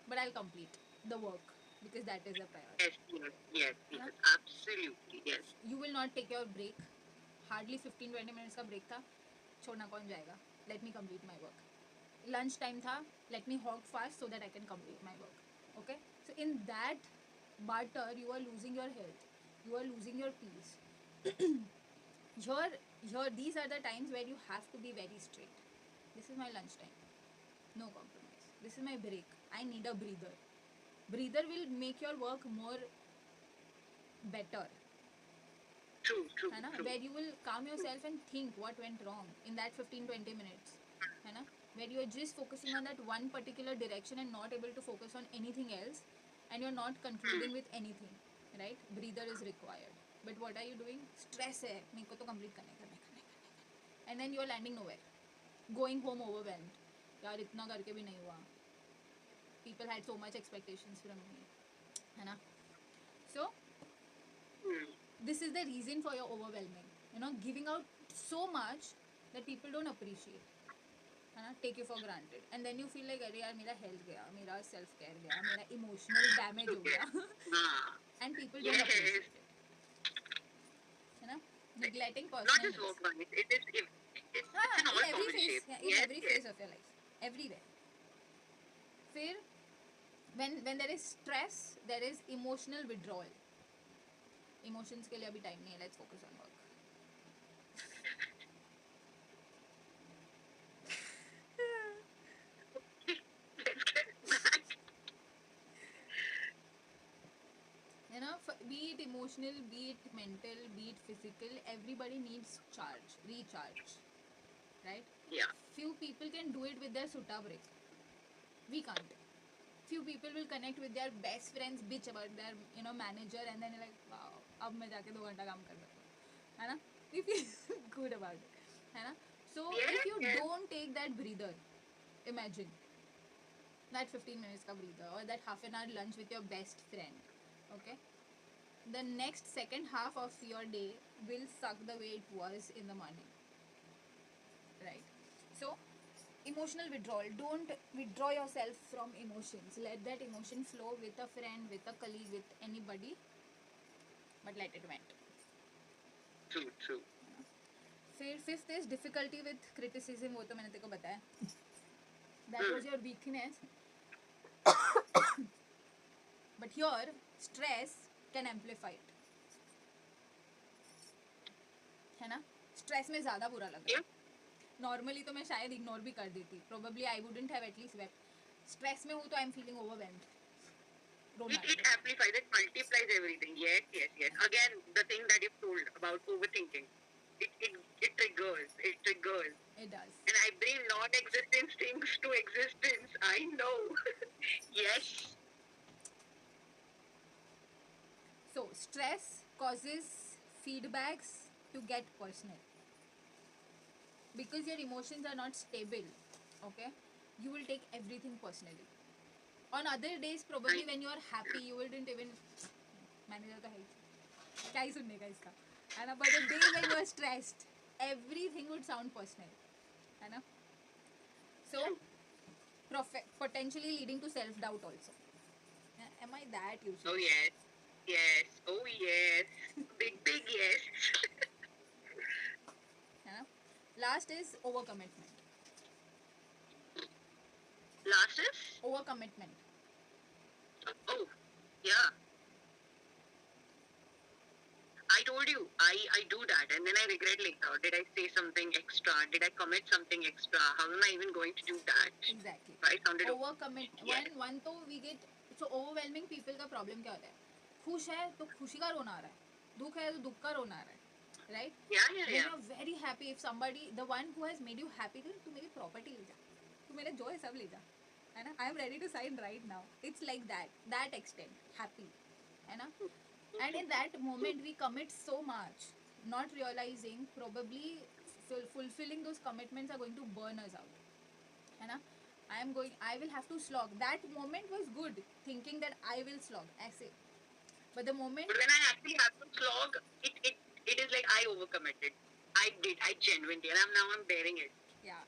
S1: but I'll complete the work because that is a priority.
S2: Yes,
S1: Yeah.
S2: absolutely, yes.
S1: You will not take your break. Hardly 15-20 minutes का break था, छोड़ना कौन जाएगा? Let me complete my work. Lunch time था, let me hog fast so that I can complete my work. Okay? So in that barter, you are losing your health. You are losing your peace. Here, these are the times where you have to be very straight. This is my lunch time. No compromise. This is my break. I need a breather. Breather will make your work more better.
S2: True.
S1: है ना? Where you will calm yourself and think what went wrong in that 15-20 minutes. है ना? Where you are just focusing on that one particular direction and not able to focus on anything else, and you're not concluding with anything, right? Breather is required. But what are you doing? Stress है, मेरे को तो complete करने. And then you're landing nowhere. Going home overwhelmed. यार इतना करके भी नहीं हुआ. People had so much expectations from me. है ना? So, this is the reason for your overwhelming. Giving out so much that people don't appreciate. है ना? Take you for granted. And then you feel like अरे यार मेरा health गया, मेरा self care गया, मेरा emotional damage हो गया. And people don't appreciate it. है ना? Neglecting personal
S2: Not just
S1: needs.
S2: work-wise, it's in all
S1: in every
S2: form and
S1: phase,
S2: shape.
S1: in every phase of your life, everywhere. फिर when there is stress, there is emotional withdrawal. Emotions के लिए अभी time नहीं है. Let's focus on work. emotional, be it mental, be it physical, everybody needs recharge, right?
S2: Yeah.
S1: Few people can do it with their sutta break. We can't. Few people will connect with their best friends, bitch about their manager, and then you're like, wow, अब मैं जाके 2 घंटा काम कर सकता हूँ, है ना? We feel good about it, है ना? So if you
S2: Yes.
S1: don't take that breather, imagine that 15 minutes ka breather or that half an hour lunch with your best friend, okay? The next second half of your day will suck the way it was in the morning, right? So emotional withdrawal, don't withdraw yourself from emotions. Let that emotion flow with a friend, with a colleague, with anybody, but let it vent.
S2: True.
S1: फिर fifth is difficulty with criticism, वो तो मैंने तेको बताया, that was your weakness, but your stress can amplify it, है ना? Stress में ज़्यादा बुरा लग रहा है. नॉर्मली तो मैं शायद इग्नोर भी कर देती, probably I wouldn't have at least wept. Stress में हूँ तो I am feeling overwhelmed.
S2: It amplifies, it multiplies everything. Yes. Again, the thing that you've told about overthinking, it triggers.
S1: It does.
S2: And I bring non-existent things to existence. I know. Yes.
S1: So stress causes feedbacks to get personal. Because your emotions are not stable, okay, you will take everything personally. On other days probably when you are happy you wouldn't even, manager तो है ही, क्या ही सुनने का इसका, है ना? But the days when you are stressed, everything would sound personal, है ना? So potentially leading to self doubt also. Am I that useless?
S2: Oh yes. Oh yes. Big yes.
S1: है ना? Last is overcommitment.
S2: Last is?
S1: Overcommitment.
S2: Oh, yeah. I told you, I do that and then I regret later. Did I say something extra? Did I commit something extra? How am I even going to do that?
S1: Exactly.
S2: I sounded
S1: Overcommit.
S2: yes.
S1: One तो we get so overwhelming people का problem क्या होता है? खुश है तो खुशी का रोना आ रहा है, दुख है तो दुख का रोना आ रहा है, right?
S2: Yeah.
S1: When you're very happy, if somebody, the one who has made you happy, तू मेरी property ले जा, तू मेरे joy सब ले जा, है ना? I am ready to sign right now. It's like that extent, happy, है ना? And in that moment we commit so much, not realizing probably fulfilling those commitments are going to burn us out, है ना? I will have to slog. That moment was good, thinking that I will slog ऐसे, but the moment,
S2: But when I actually have to slog, it is like I overcommitted. I genuinely, and I'm bearing it.
S1: yeah,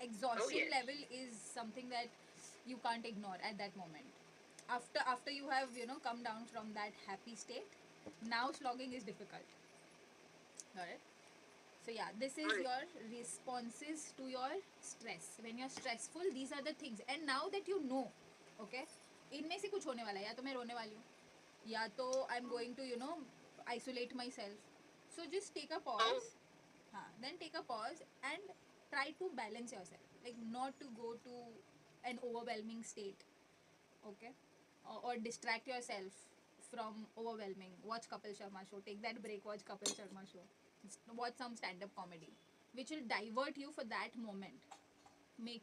S1: exhaustion
S2: yes.
S1: level is something that you can't ignore at that moment. After you have come down from that happy state, now slogging is difficult. Got it? So yeah, this is
S2: Right.
S1: your responses to your stress. When you're stressful, these are the things. And now that you know, okay, इनमें से कुछ होने वाला है, या तो मैं रोने वाली हूँ, या तो I'm going to isolate myself. So just take a pause. Then take a pause and try to balance yourself, like not to go to an overwhelming state, okay, or distract yourself from overwhelming. Watch Kapil Sharma show, take that break, watch Kapil Sharma show, watch some stand-up comedy which will divert you for that moment, make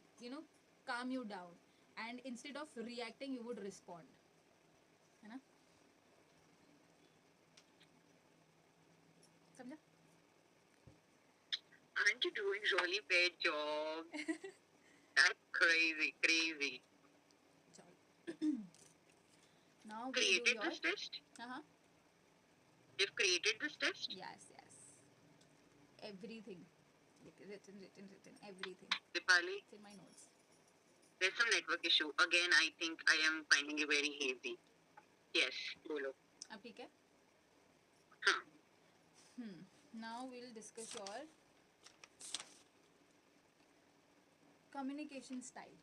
S1: calm you down, and instead of reacting you would respond, है ना? समझा?
S2: Aren't you doing really bad job? That's crazy.
S1: Now we'll do
S2: Created
S1: your
S2: this test?
S1: uh-huh.
S2: You've created this test?
S1: Yes. Everything written everything.
S2: Dipali,
S1: It's in my notes.
S2: there's some network issue. Again, I think I am finding it very hazy. Yes, bolo.
S1: अब ठीक है?
S2: Huh.
S1: Now we'll discuss your communication style.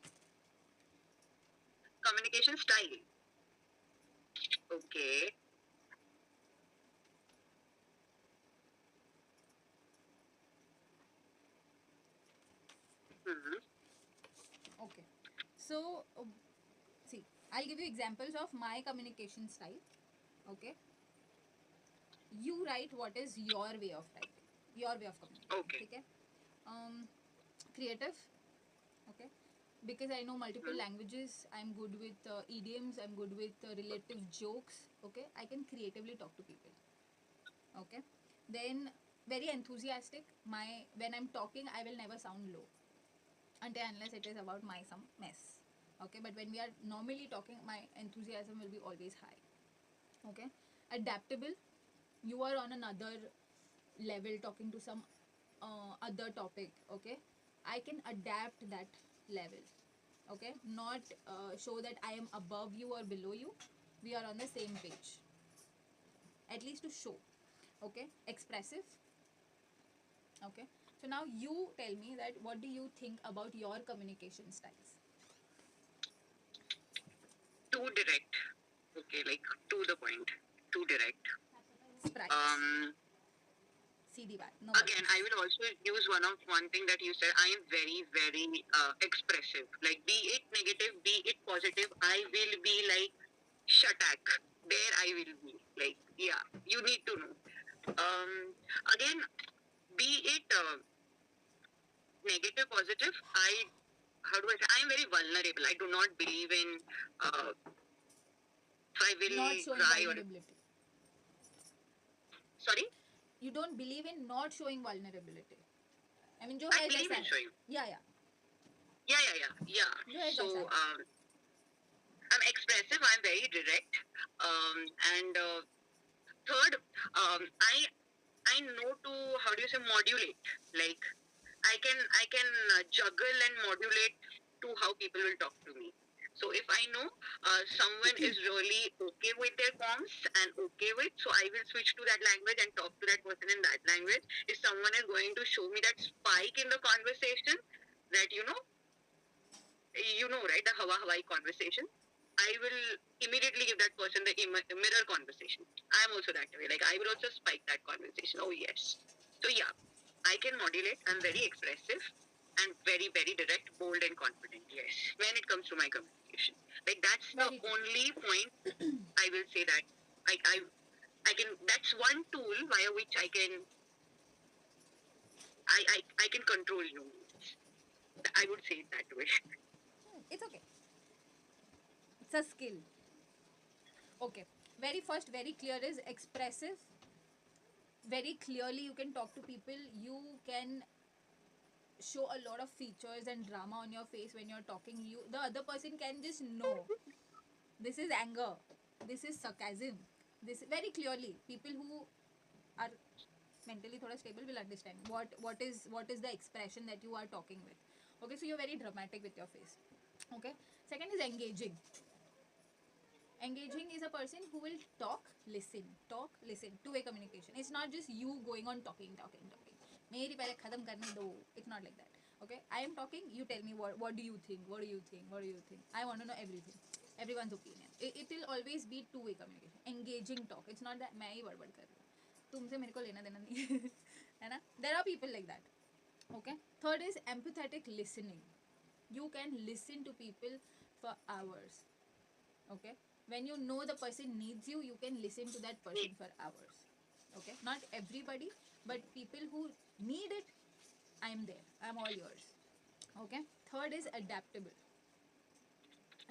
S2: Communication style. Okay.
S1: Okay. So, see, I'll give you examples of my communication style. Okay. you write what is your way of writing, your way of communicating.
S2: Okay.
S1: ठीक है? Creative. Okay, because I know multiple
S2: Hmm.
S1: languages. I'm good with idioms. I'm good with relative jokes. Okay, I can creatively talk to people. Okay, then very enthusiastic. When I'm talking, I will never sound low until unless it is about my some mess. Okay, but when we are normally talking, my enthusiasm will be always high. Okay, adaptable. You are on another level talking to some other topic. Okay, I can adapt that level. Okay, not show that I am above you or below you. We are on the same page, at least to show. Okay, expressive. Okay, so now you tell me that what do you think about your communication styles?
S2: Too direct. Okay, like to the point. Too direct.
S1: Sprites. सीधी बात. No
S2: Again,
S1: buttons.
S2: I will also use one thing that you said. I am very, very expressive. Like, be it negative, be it positive, I will be like shatak. There I will be. Like, yeah, you need to know. Again, be it negative, positive, how do I say? I am very vulnerable. I do not believe in if I will
S1: Not showing
S2: cry or
S1: vulnerability.
S2: sorry.
S1: You don't believe in not showing vulnerability. I mean, जो
S2: I
S1: है
S2: believe
S1: जैसा
S2: in
S1: है.
S2: showing.
S1: Yeah, yeah.
S2: Yeah.
S1: जो है
S2: So
S1: जैसा है.
S2: I'm expressive. I'm very direct. And third, I know to how do you say modulate. Like I can juggle and modulate to how people will talk to me. So if I know someone is really okay with their comms and okay with, so I will switch to that language and talk to that person in that language. If someone is going to show me that spike in the conversation, that right, the Hawaii conversation, I will immediately give that person the mirror conversation. I'm also that way. Like, I will also spike that conversation. Oh, yes. So, yeah, I can modulate. I'm very expressive and very, very direct, bold, and confident. Yes. When it comes to my communication. Like, that's the
S1: Very true.
S2: only point I will say that I can, that's one tool via which I can control you. I would say it that way.
S1: It's okay. It's a skill. Okay. Very first, very clear is expressive. Very clearly, you can talk to people. You can show a lot of features and drama on your face when you're talking. The other person can just know this is anger, this is sarcasm. This very clearly. People who are mentally thoda stable will understand what is the expression that you are talking with. Okay, so you're very dramatic with your face. Okay, second is engaging. Engaging is a person who will talk listen, two-way communication. It's not just you going on talking मेरी पहले खत्म करने दो. It's not like that. Okay, I am talking, you tell me what do you think. I want to know everyone's opinion. It will always be two-way communication, engaging talk. It's not that मैं ही बड़बड़ कर रही हूँ, तुमसे मेरे को लेना देना नहीं है ना. There are people like that. Okay, third is empathetic listening. You can listen to people for hours. Okay, when you know the person needs you, you can listen to that person for hours. Okay, not everybody, but people who need it, I'm there, I'm all yours. Okay, third is adaptable.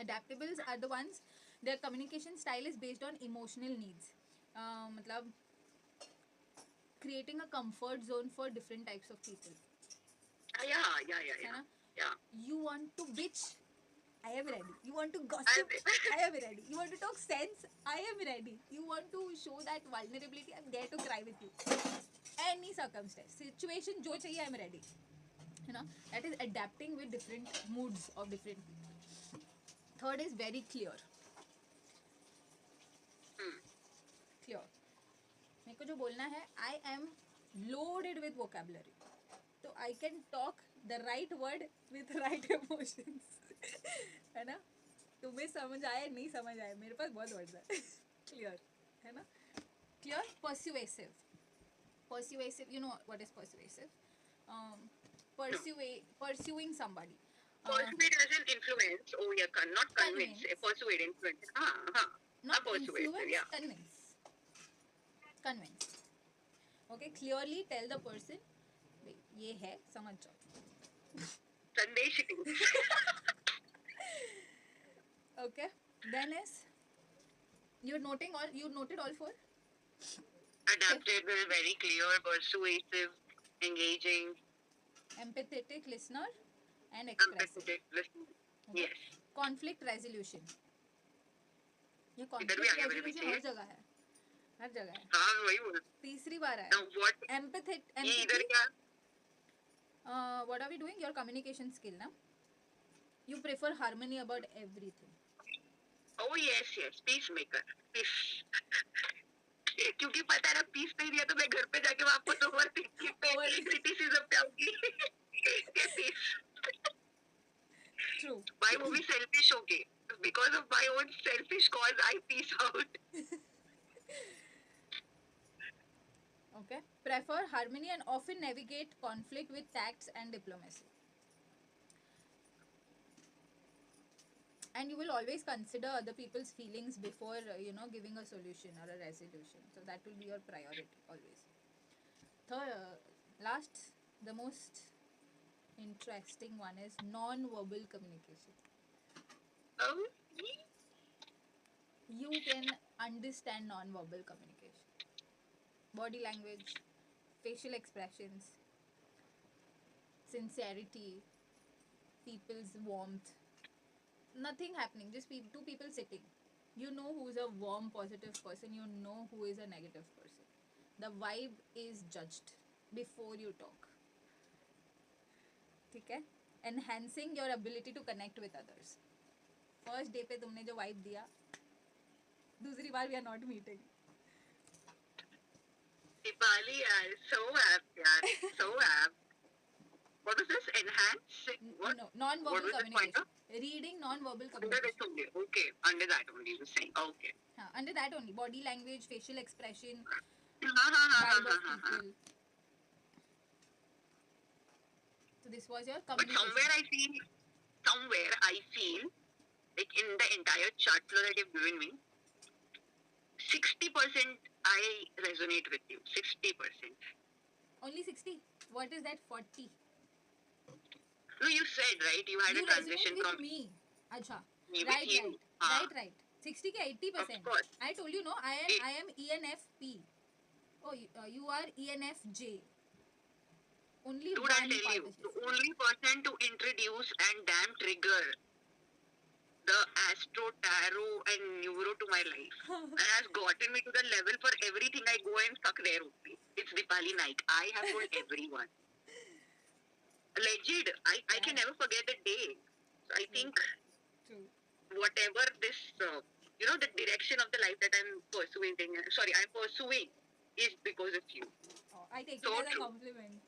S1: Adaptables are the ones, their communication style is based on emotional needs. मतलब creating a comfort zone for different types of people. है ना?
S2: Yeah.
S1: You want to bitch, I am ready. You want to gossip, I am ready. You want to talk sense, I am ready. You want to show that vulnerability, I'm there to cry with you. Any circumstance, situation जो चाहिए, I am ready. You know, that is adapting with different moods of different people. Third is very clear. Clear. मेरे को जो बोलना है, I am loaded with vocabulary. So I can talk the right word with right emotions. है ना? तुम्हें समझ आए नहीं समझ आए, मेरे पास बहुत वर्ड्स है. Clear, है ना? Clear, persuasive. Persuasive, you know what is persuasive? Pursuing somebody.
S2: Persuade as in influence. Oh yeah, not convince. Persuade, influence.
S1: Not
S2: Persuasive,
S1: influence,
S2: yeah.
S1: convince. Okay, clearly tell the person, ये है, समझ जाओ.
S2: संदेश it is.
S1: Okay, then is you noted all four.
S2: Adaptable, very clear, persuasive, engaging,
S1: Empathetic listener and expressive.
S2: empathetic, listening.
S1: Okay?
S2: Yes.
S1: Conflict resolution. ये
S2: इधर भी
S1: conflict
S2: आगे बढ़े
S1: resolution
S2: पीछे.
S1: हर जगह है, हर जगह है.
S2: हाँ वही बोल.
S1: तीसरी बार है.
S2: Now what? ये इधर
S1: Empathy.
S2: क्या?
S1: What are we doing? Your communication skill, na? You prefer harmony about everything.
S2: Oh yes, yes, peacemaker. Peace. क्योंकि पता है ना पीस नहीं दिया तो मैं घर पे जाके वापस ओवर थिंकिंग पे क्रिटिसिज्म पे आऊंगी.
S1: True.
S2: भाई वो भी सेल्फिश हो गए. Because of my own selfish cause, I peace out.
S1: Okay. Prefer harmony and often navigate conflict with tact and diplomacy. And you will always consider other people's feelings before giving a solution or a resolution. So that will be your priority always. Third, last, the most interesting one is non-verbal communication.
S2: Um,
S1: You can understand non-verbal communication, body language, facial expressions, sincerity, people's warmth. Nothing happening, just two people sitting. You know who's a warm positive person, you know who is a negative person. The vibe is judged before you talk. ठीक है? Enhancing your ability to connect with others. First day पे तुमने जो vibe दिया, दूसरी बार we are not meeting.
S2: Dipali, yaar, so apt, yaar, so apt. What was this? Enhance? What?
S1: No, non-verbal
S2: What was the
S1: communication.
S2: pointer?
S1: Reading non-verbal
S2: Under
S1: communication.
S2: that only. Okay, under that only you're saying. Okay.
S1: Under that only. Body language, facial expression,
S2: हाँ हाँ हाँ
S1: vibe
S2: हाँ
S1: of
S2: हाँ हाँ.
S1: people. So this was your
S2: But
S1: communication.
S2: somewhere I feel, like in the entire chart flow that you've given me, 60% I resonate with you. 60%.
S1: Only 60. What is that 40?
S2: No, you said, right? You had
S1: You
S2: a transition
S1: resonate with
S2: from
S1: me. Acha.
S2: me
S1: Right,
S2: with you.
S1: right. 60 ke 80%.
S2: Of course.
S1: I told you, no, I am ENFP. Oh, you are ENFJ. Only
S2: Dude,
S1: one
S2: I'll tell
S1: part
S2: you,
S1: is
S2: the
S1: different.
S2: only person to introduce and damn trigger the Astro, Tarot and Neuro to my life and has gotten me to the level for everything I go and suck there only. It's Dipali Naik. I have told everyone. Legit, I can never forget the day. So I think
S1: True.
S2: whatever this, the direction of the life that I'm pursuing is because of you.
S1: Oh, I take
S2: So
S1: it as a
S2: true.
S1: compliment.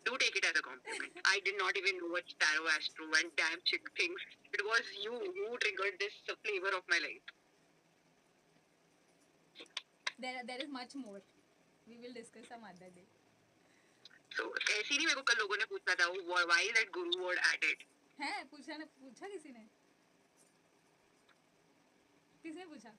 S2: Do take it as a compliment. I did not even know what Tarot, Astro and damn chick things. It was you who triggered this flavor of my life.
S1: There is much more. We will discuss some other day.
S2: So ऐसे नहीं मेरे को कल लोगों ने पूछा था why is that guru word added?
S1: है पूछा किसी ने? किसने पूछा?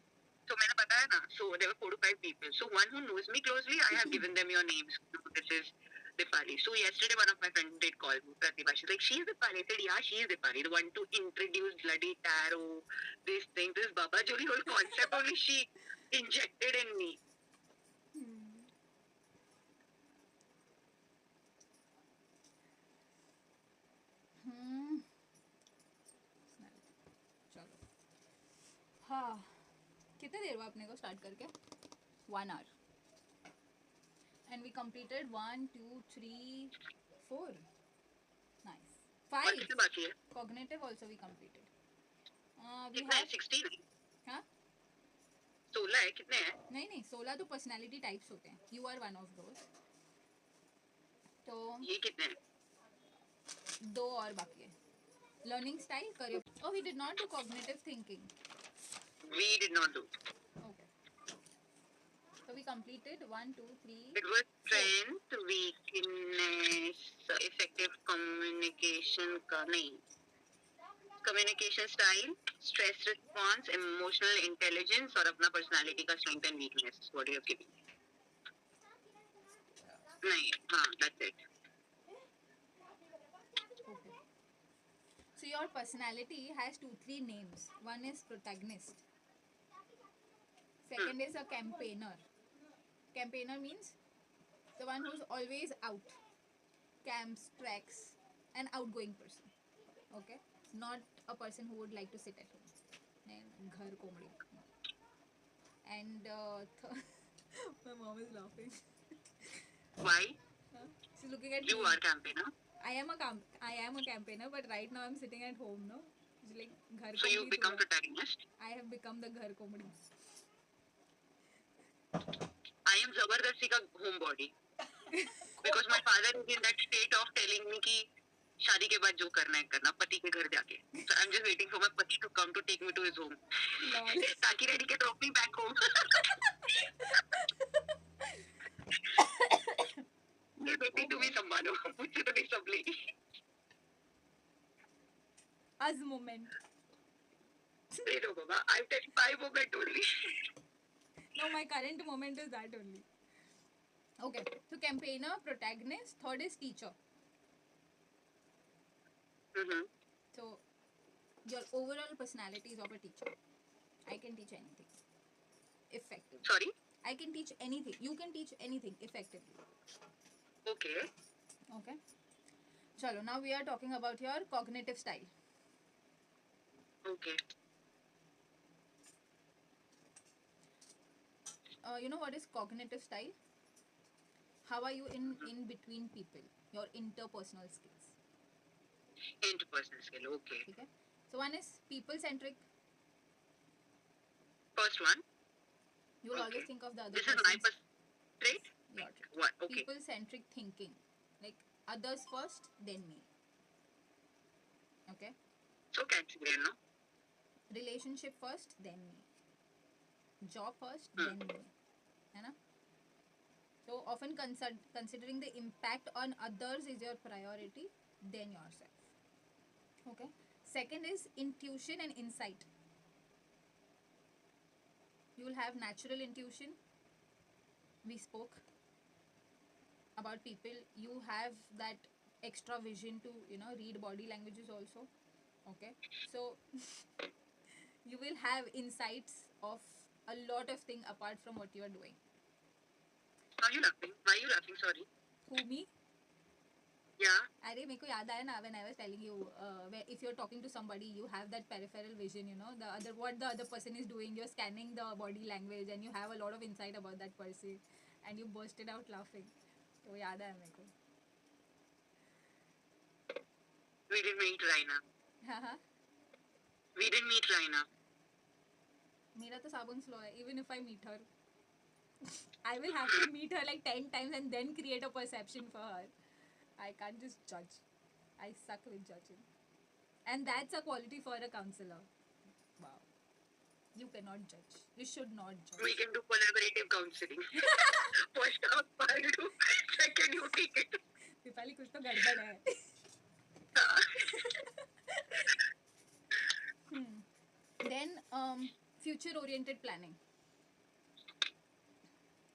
S2: So मैंने बताया ना. So there were 4 to 5 people. So one who knows me closely, I have given them your names. This is Dipali. So yesterday one of my friends did call me, Pratibha. She's like, she's Dipali. I said, yeah, she's Dipali. The one to introduce bloody tarot, this thing, this Baba Joli whole concept only she injected in me.
S1: चलो. हाँ. कितने देर हुआ अपने को start करके? 1 hour. And we completed 1, 2, 3, 4. Nice. 5.
S2: और कितने बाकी है?
S1: Cognitive also we completed. We
S2: कितने हैं?
S1: have
S2: 16 है?
S1: हाँ?
S2: 16 है? कितने हैं?
S1: नहीं 16 तो पर्सनालिटी टाइप्स होते हैं. You are one of those. तो
S2: ये कितने हैं?
S1: 2 और बाकी है. Learning style, career. Oh, we did not do cognitive thinking.
S2: We did not do.
S1: Okay. So we completed 1, 2, 3.
S2: It was strength, weakness, effective communication का नहीं. Communication style, stress response, emotional intelligence और अपना personality का strength and weakness. What you have given. नहीं, हाँ, that's it.
S1: Okay. So your personality has 2-3 names. One is protagonist.
S2: Hmm.
S1: Second is a campaigner. Campaigner means the one who's always out. Camps, treks, an outgoing person. Okay? Not a person who would like to sit at home. And ghar komadi. And my mom is laughing.
S2: Why?
S1: She's looking at
S2: You
S1: me.
S2: are campaigner.
S1: I am a campaigner, but right now I'm sitting at home, no? She's like, ghar
S2: So you
S1: komadi
S2: become
S1: tu hai.
S2: protagonist.
S1: I have become the ghar komadi.
S2: I am Zabardasti ka homebody. Because my father is in that state of telling me कि शादी के बाद जो करना है करना, पति के घर जाके. So I'm just waiting for my pati to come to take me to his home.
S1: Lol.
S2: ताकि ready के drop me back home. ये बेटी तुम ही संभालो, मुझसे तो नहीं संभलेगी.
S1: Us moment.
S2: Say no, Baba. I'm telling my moment only.
S1: No, my current moment is that only. Okay, so campaigner, protagonist, third is teacher.
S2: Mm-hmm.
S1: So your overall personality is of a teacher. I can teach anything effectively.
S2: Sorry?
S1: I can teach anything. You can teach anything effectively.
S2: Okay.
S1: Okay. Chalo, now we are talking about your cognitive style.
S2: Okay.
S1: You know what is cognitive style? How are you in between people? Your interpersonal skills.
S2: Interpersonal skill. Okay.
S1: Okay. So one is people centric.
S2: First one.
S1: You will
S2: Okay.
S1: always think of the other
S2: This is my
S1: person's
S2: trait.
S1: your trait.
S2: What? Okay.
S1: People centric thinking, like others first, then me. Okay.
S2: So cancerian, no?
S1: Relationship first, then me. Job first,
S2: Hmm.
S1: then me. है ना? So often considering the impact on others is your priority, then yourself. Okay. Second is intuition and insight. You will have natural intuition. We spoke about people. You have that extra vision to read body languages also. Okay. So you will have insights of a lot of things apart from what you are doing.
S2: Are you laughing? Why are you laughing? Sorry.
S1: Who, me?
S2: Yeah.
S1: अरे मेरे को याद आया ना when I was telling you if you're talking to somebody you have that peripheral vision, what the other person is doing, you're scanning the body language and you have a lot of insight about that person and you bursted out laughing. तो याद आया मेरे को.
S2: We didn't meet Raina.
S1: हाँ.
S2: We didn't meet Raina.
S1: मेरा तो साबुन slow है. Even if I meet her I will have to meet her like 10 times and then create a perception for her. I can't just judge. I suck with judging. And that's a quality for a counselor. Wow. You cannot judge. You should not judge.
S2: We can do collaborative counseling. First half I'll do, second you take it.
S1: Dipali, कुछ तो गड़बड़ है. Then future oriented planning.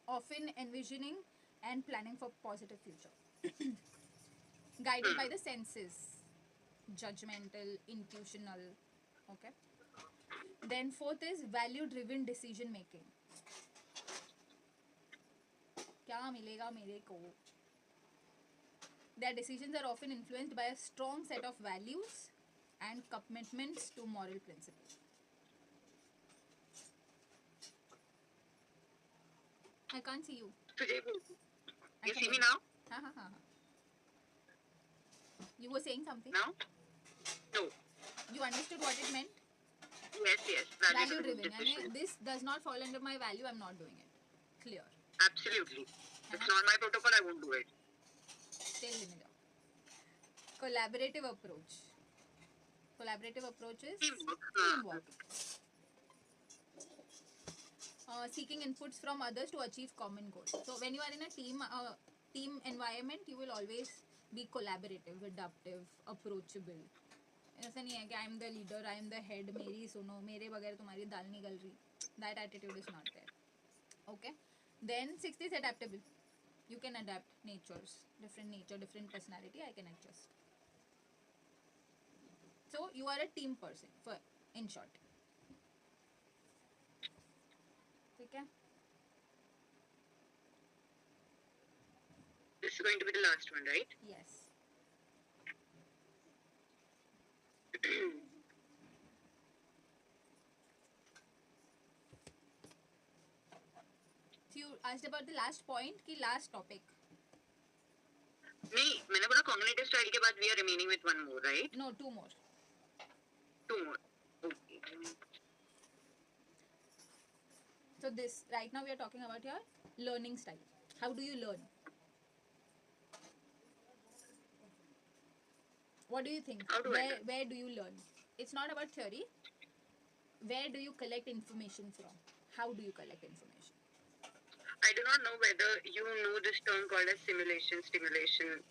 S1: Often envisioning and planning for positive future. Guided by the senses. Judgmental, intuitional. Okay. Then fourth is value driven decision making. क्या मिलेगा मेरे को? Their decisions are often influenced by a strong set of values and commitments to moral principles. I can't see you.
S2: You see me now?
S1: हाँ. You were saying something?
S2: Now? No.
S1: You understood what it meant?
S2: Yes.
S1: Value driven. And this does not fall under my value, I'm not doing it. Clear.
S2: Absolutely. It's not my protocol, I won't do it.
S1: Still in it. Collaborative approach. Collaborative approach is teamwork. Seeking inputs from others to achieve common goals. So when you are in a team environment, you will always be collaborative, adaptive, approachable. ऐसा नहीं है कि I am the leader, I am the head, मेरी सुनो, मेरे बगैर तुम्हारी दाल नहीं गल रही. That attitude is not there. Okay. Then sixth is adaptable. You can adapt natures, different nature, different personality. I can adjust. So you are a team person, for in short. Okay.
S2: This is going to be the last one, right?
S1: Yes. So you asked about the last point, ki last topic.
S2: नहीं, मैंने बोला cognitive style के बाद we are remaining with one more, right?
S1: No, two more.
S2: Two more. Okay.
S1: So this right now we are talking about your learning style. How do you learn? What do you think?
S2: How do I learn?
S1: Where do you learn? It's not about theory. Where do you collect information from? How do you collect information?
S2: I do not know whether you know this term called as simulation, stimulation.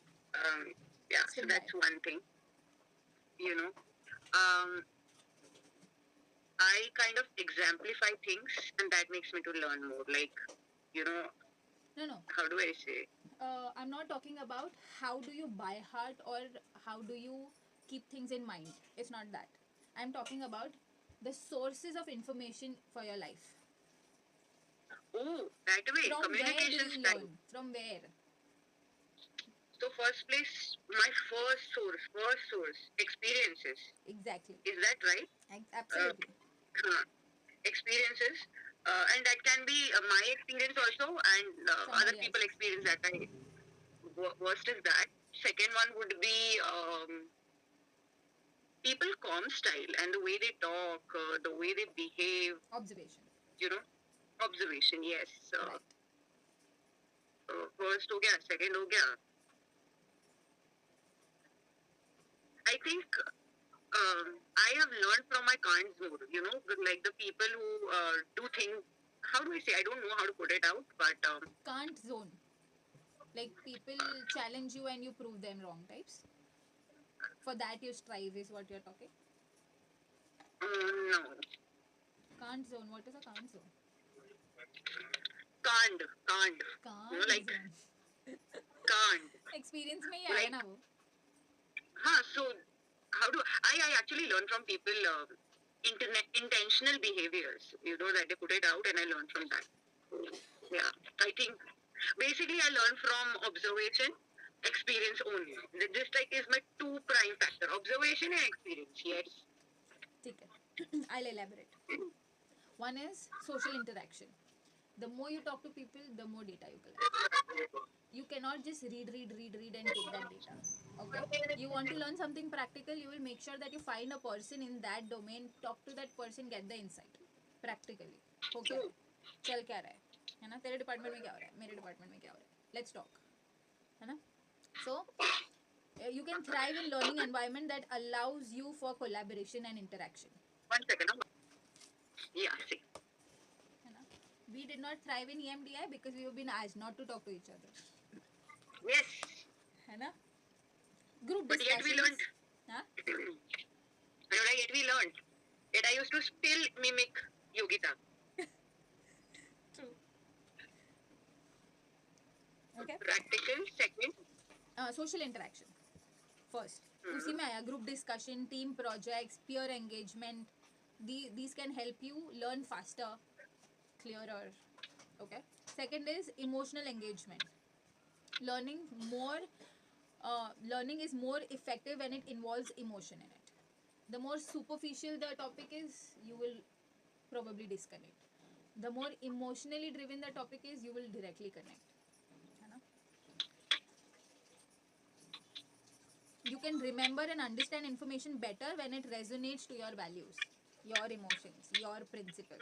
S2: Yeah, so
S1: Stimuli.
S2: that's one thing. You know, um, I kind of exemplify things, and that makes me to learn more. Like, you know,
S1: No.
S2: how do I say?
S1: I'm not talking about how do you by heart or how do you keep things in mind. It's not that. I'm talking about the sources of information for your life.
S2: Oh, that way,
S1: From where do
S2: communication
S1: you
S2: style.
S1: learn? From where?
S2: So, first place, my first source, experiences.
S1: Exactly.
S2: Is that right?
S1: Absolutely.
S2: Experiences, and that can be my experience also, and other
S1: Somebody
S2: people
S1: else.
S2: experience that. Worst is that. Second one would be people calm style and the way they talk, the way they behave.
S1: Observation.
S2: You know, observation. Yes.
S1: Right.
S2: First हो गया, second हो गया. I think I have learned from my cons more. You know, like the people who do things. How do I say? I don't know how to put it out, but
S1: Can't zone. Like people challenge you and you prove them wrong types. For that you strive is what you're talking.
S2: no,
S1: Can't zone. What is a can't zone?
S2: can't. You know,
S1: Can't
S2: like
S1: zone.
S2: can't.
S1: Experience में ही आया
S2: Like,
S1: ना वो.
S2: so how do I actually learn from people intentional behaviors, you know, that they put it out, and I learn from that. So, yeah, I think basically I learn from observation, experience only. This like is my two prime factor: observation and experience. Yes.
S1: ठीक है. I'll elaborate. One is social interaction. The more you talk to people, the more data you collect. You cannot just read and take that data. Okay? You want to learn something practical, you will make sure that you find a person in that domain, talk to that person, get the insight. Practically. हो क्या रहा है? चल क्या रहा है ना? तेरे डिपार्टमेंट में क्या हो रहा है? मेरे डिपार्टमेंट में क्या हो रहा है? Let's talk. है ना? So, you can thrive in learning environment that allows you for collaboration and interaction.
S2: 1 second. Yeah, see.
S1: We did not thrive in EMDI because we have been asked not to talk to each other.
S2: Yes.
S1: है ना? Group
S2: but
S1: discussions.
S2: Yet we learned.
S1: Huh?
S2: Yet we learned. Yet I used to still mimic Yogita.
S1: True. Okay.
S2: Practical, second.
S1: Social interaction. First. उसी में आया group discussion, team projects, peer engagement. These can help you learn faster, clearer. Okay. Second is emotional engagement. Learning is more effective when it involves emotion in it. The more superficial the topic is, you will probably disconnect. The more emotionally driven the topic is, you will directly connect. You can remember and understand information better when it resonates to your values, your emotions, your principles.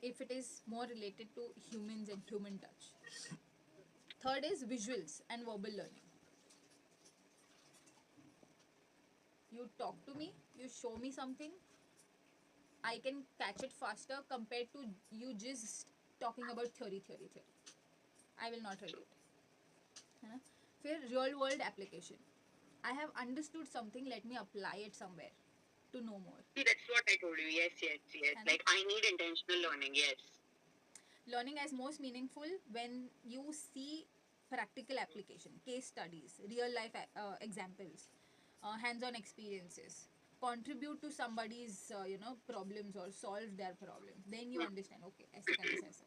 S1: If it is more related to humans and human touch. Third is visuals and verbal learning. You talk to me, you show me something, I can catch it faster compared to you just talking about theory. I will not relate. फिर real world application. I have understood something, let me apply it somewhere to know more.
S2: See, that's what I told you. Yes. Like, I need intentional learning. Yes.
S1: Learning as most meaningful when you see practical application, case studies, real life examples, hands-on experiences, contribute to somebody's problems or solve their problems. Then you understand. Okay, ऐसे करने से ऐसा.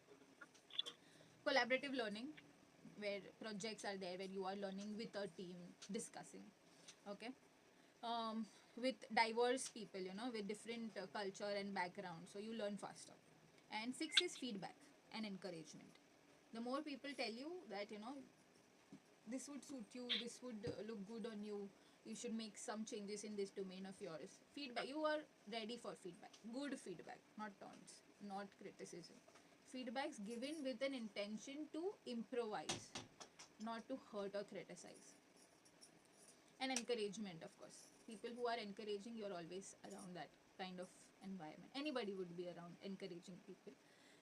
S1: Collaborative learning, where projects are there, where you are learning with a team, discussing. Okay. um, with diverse people, with different culture and background, so you learn faster. And six is feedback and encouragement. The more people tell you that, this would suit you, this would look good on you, you should make some changes in this domain of yours. Feedback, you are ready for feedback. Good feedback, not taunts, not criticism. Feedbacks given with an intention to improvise, not to hurt or criticize. And encouragement, of course. People who are encouraging, you're always around that kind of environment. Anybody would be around encouraging people,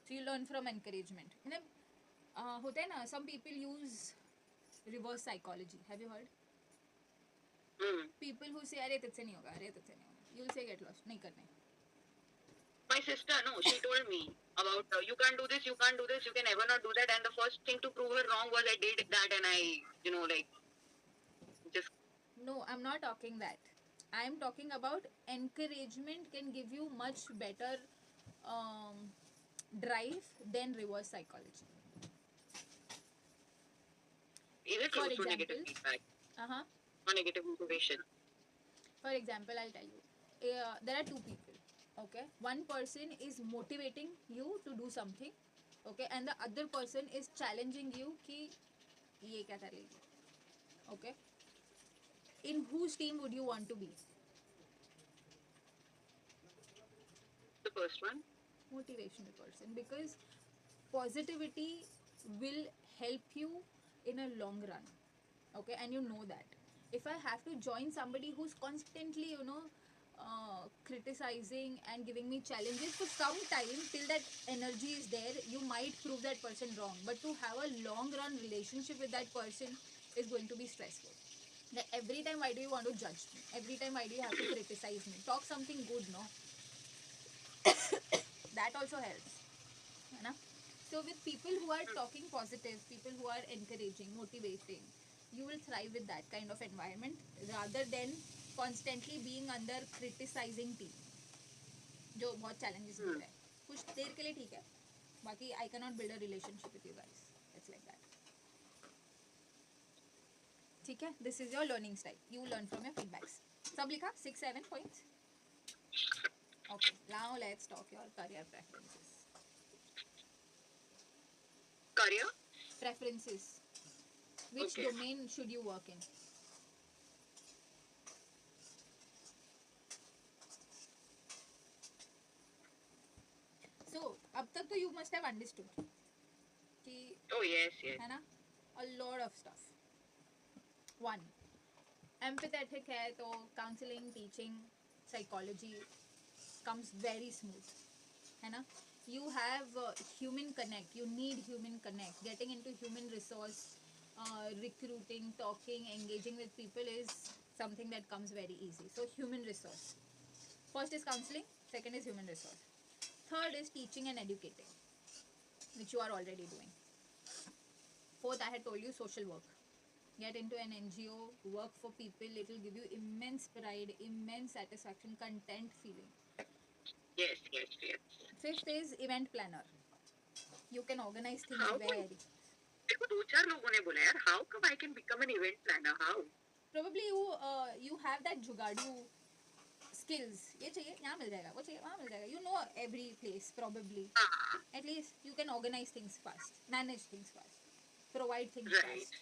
S1: so you learn from encouragement. And then होता है ना, some people use reverse psychology. Have you heard? People who say अरे तुझसे नहीं होगा, अरे तुझसे नहीं होगा, you'll say get lost, नहीं करना है.
S2: My sister, no, she told me about you can't do this, you can't do this, you can never not do that. And the first thing to prove her wrong was I did that, and I, like just.
S1: No, I'm not talking that. I'm talking about encouragement can give you much better drive than reverse psychology.
S2: Is it
S1: For
S2: also
S1: example,
S2: negative feedback or negative motivation?
S1: For example, I'll tell you. There are two people. Okay, one person is motivating you to do something. Okay, and the other person is challenging you कि ये क्या करेगी. Okay, in whose team would you want to be?
S2: The first one.
S1: Motivational person, because positivity will help you in a long run. Okay, and you know that. If I have to join somebody who's constantly criticizing and giving me challenges for some time, till that energy is there, you might prove that person wrong, but to have a long run relationship with that person is going to be stressful. That every time, why do you want to judge me? Every time, why do you have to criticize me? Talk something good, no? That also helps, है ना? So with people who are talking positive, people who are encouraging, motivating, you will thrive with that kind of environment rather than constantly being under criticizing team, जो बहुत challenges दे रहा है. कुछ देर के लिए ठीक है, बाकी I cannot build a relationship with you guys. It's like that. ठीक है? This is your learning style. You learn from your feedbacks. सब लिखा? 6-7 points. Okay. Now let's talk your career preferences.
S2: Career
S1: Preferences. Which
S2: Okay.
S1: domain should you work in? So, अब तक तो you must have understood कि
S2: Oh yes, yes.
S1: है ना, a lot of stuff. One, empathetic है तो counseling, teaching, psychology comes very smooth, है ना. You have human connect. You need human connect. Getting into human resource, recruiting, talking, engaging with people is something that comes very easy. So human resource. First is counseling. Second is human resource. Third is teaching and educating, which you are already doing. Fourth, I had told you, social work. Get into an NGO, work for people. It will give you immense pride, immense satisfaction, content feeling.
S2: Yes, yes, yes.
S1: Fifth is event planner. You can organize things
S2: How
S1: very.
S2: देखो 2-4 लोगों ने बोला यार, how come I can become an event planner? How?
S1: Probably you have that जुगाड़ू skills. ये चाहिए यहाँ मिल जाएगा, वो चाहिए वहाँ मिल जाएगा. You know every place probably. At least you can organize things fast, manage things fast, provide things
S2: Right.
S1: fast.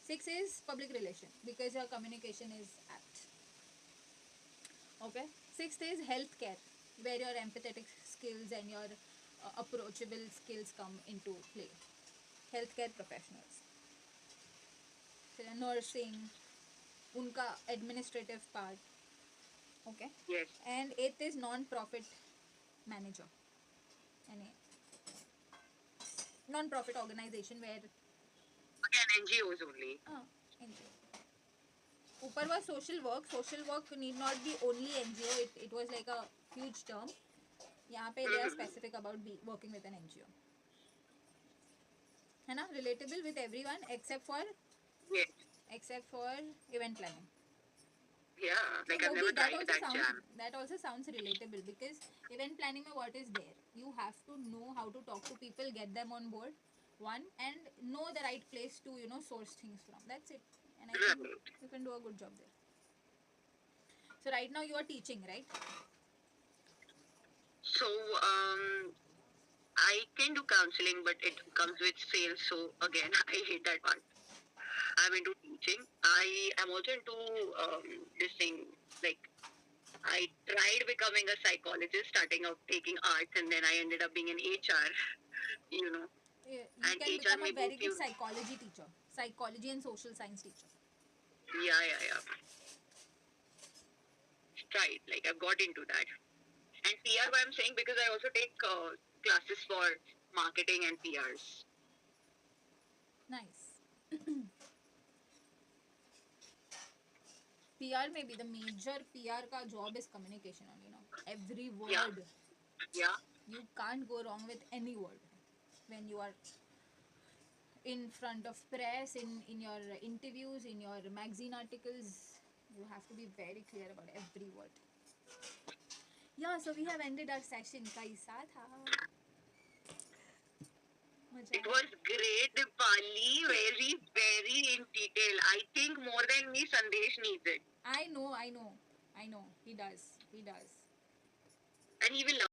S1: 6 is public relation, because your communication is apt. Okay. 6th is healthcare, where your empathetic skills and your approachable skills come into play. Healthcare professionals. Nursing, उनका administrative part. Okay.
S2: Yes.
S1: And 8th is non-profit manager. Any non-profit organization where
S2: Again, NGOs only.
S1: NGO. ऊपर was social work. Social work need not be only NGO. It was like a huge term. यहाँ पे they are specific about working with an NGO. है ना? Relatable with everyone except for
S2: Yes.
S1: event planning.
S2: Yeah, like
S1: So
S2: I've never
S1: that
S2: tried
S1: also
S2: that
S1: sounds
S2: jam.
S1: relatable because event planning में what is there? You have to know how to talk to people, get them on board, one, and know the right place to source things from. That's it, and I think
S2: Right.
S1: you can do a good job there. So right now you are teaching, right?
S2: So, I can do counseling, but it comes with sales. So again, I hate that part. I'm into teaching. I am also into this thing. Like I tried becoming a psychologist, starting out taking arts, and then I ended up being an HR. You know,
S1: You
S2: and
S1: can
S2: HR
S1: become a
S2: maybe
S1: very
S2: if
S1: good
S2: you,
S1: psychology teacher, psychology and social science teacher.
S2: yeah. Tried. Like I've got into that. And PR, why I'm saying because I also take classes for marketing and PRs.
S1: Nice. PR maybe the major PR ka job is communication only now. Every
S2: Yeah,
S1: word.
S2: yeah.
S1: You can't go wrong with any word when you are in front of press, in your interviews, in your magazine articles. You have to be very clear about every word. Yeah, so we have ended our session. कैसा था? मजा
S2: It
S1: आया?
S2: was great, Dipali. Very, very in detail. I think more than me, Sandesh needs it.
S1: I know. He does.
S2: And he will love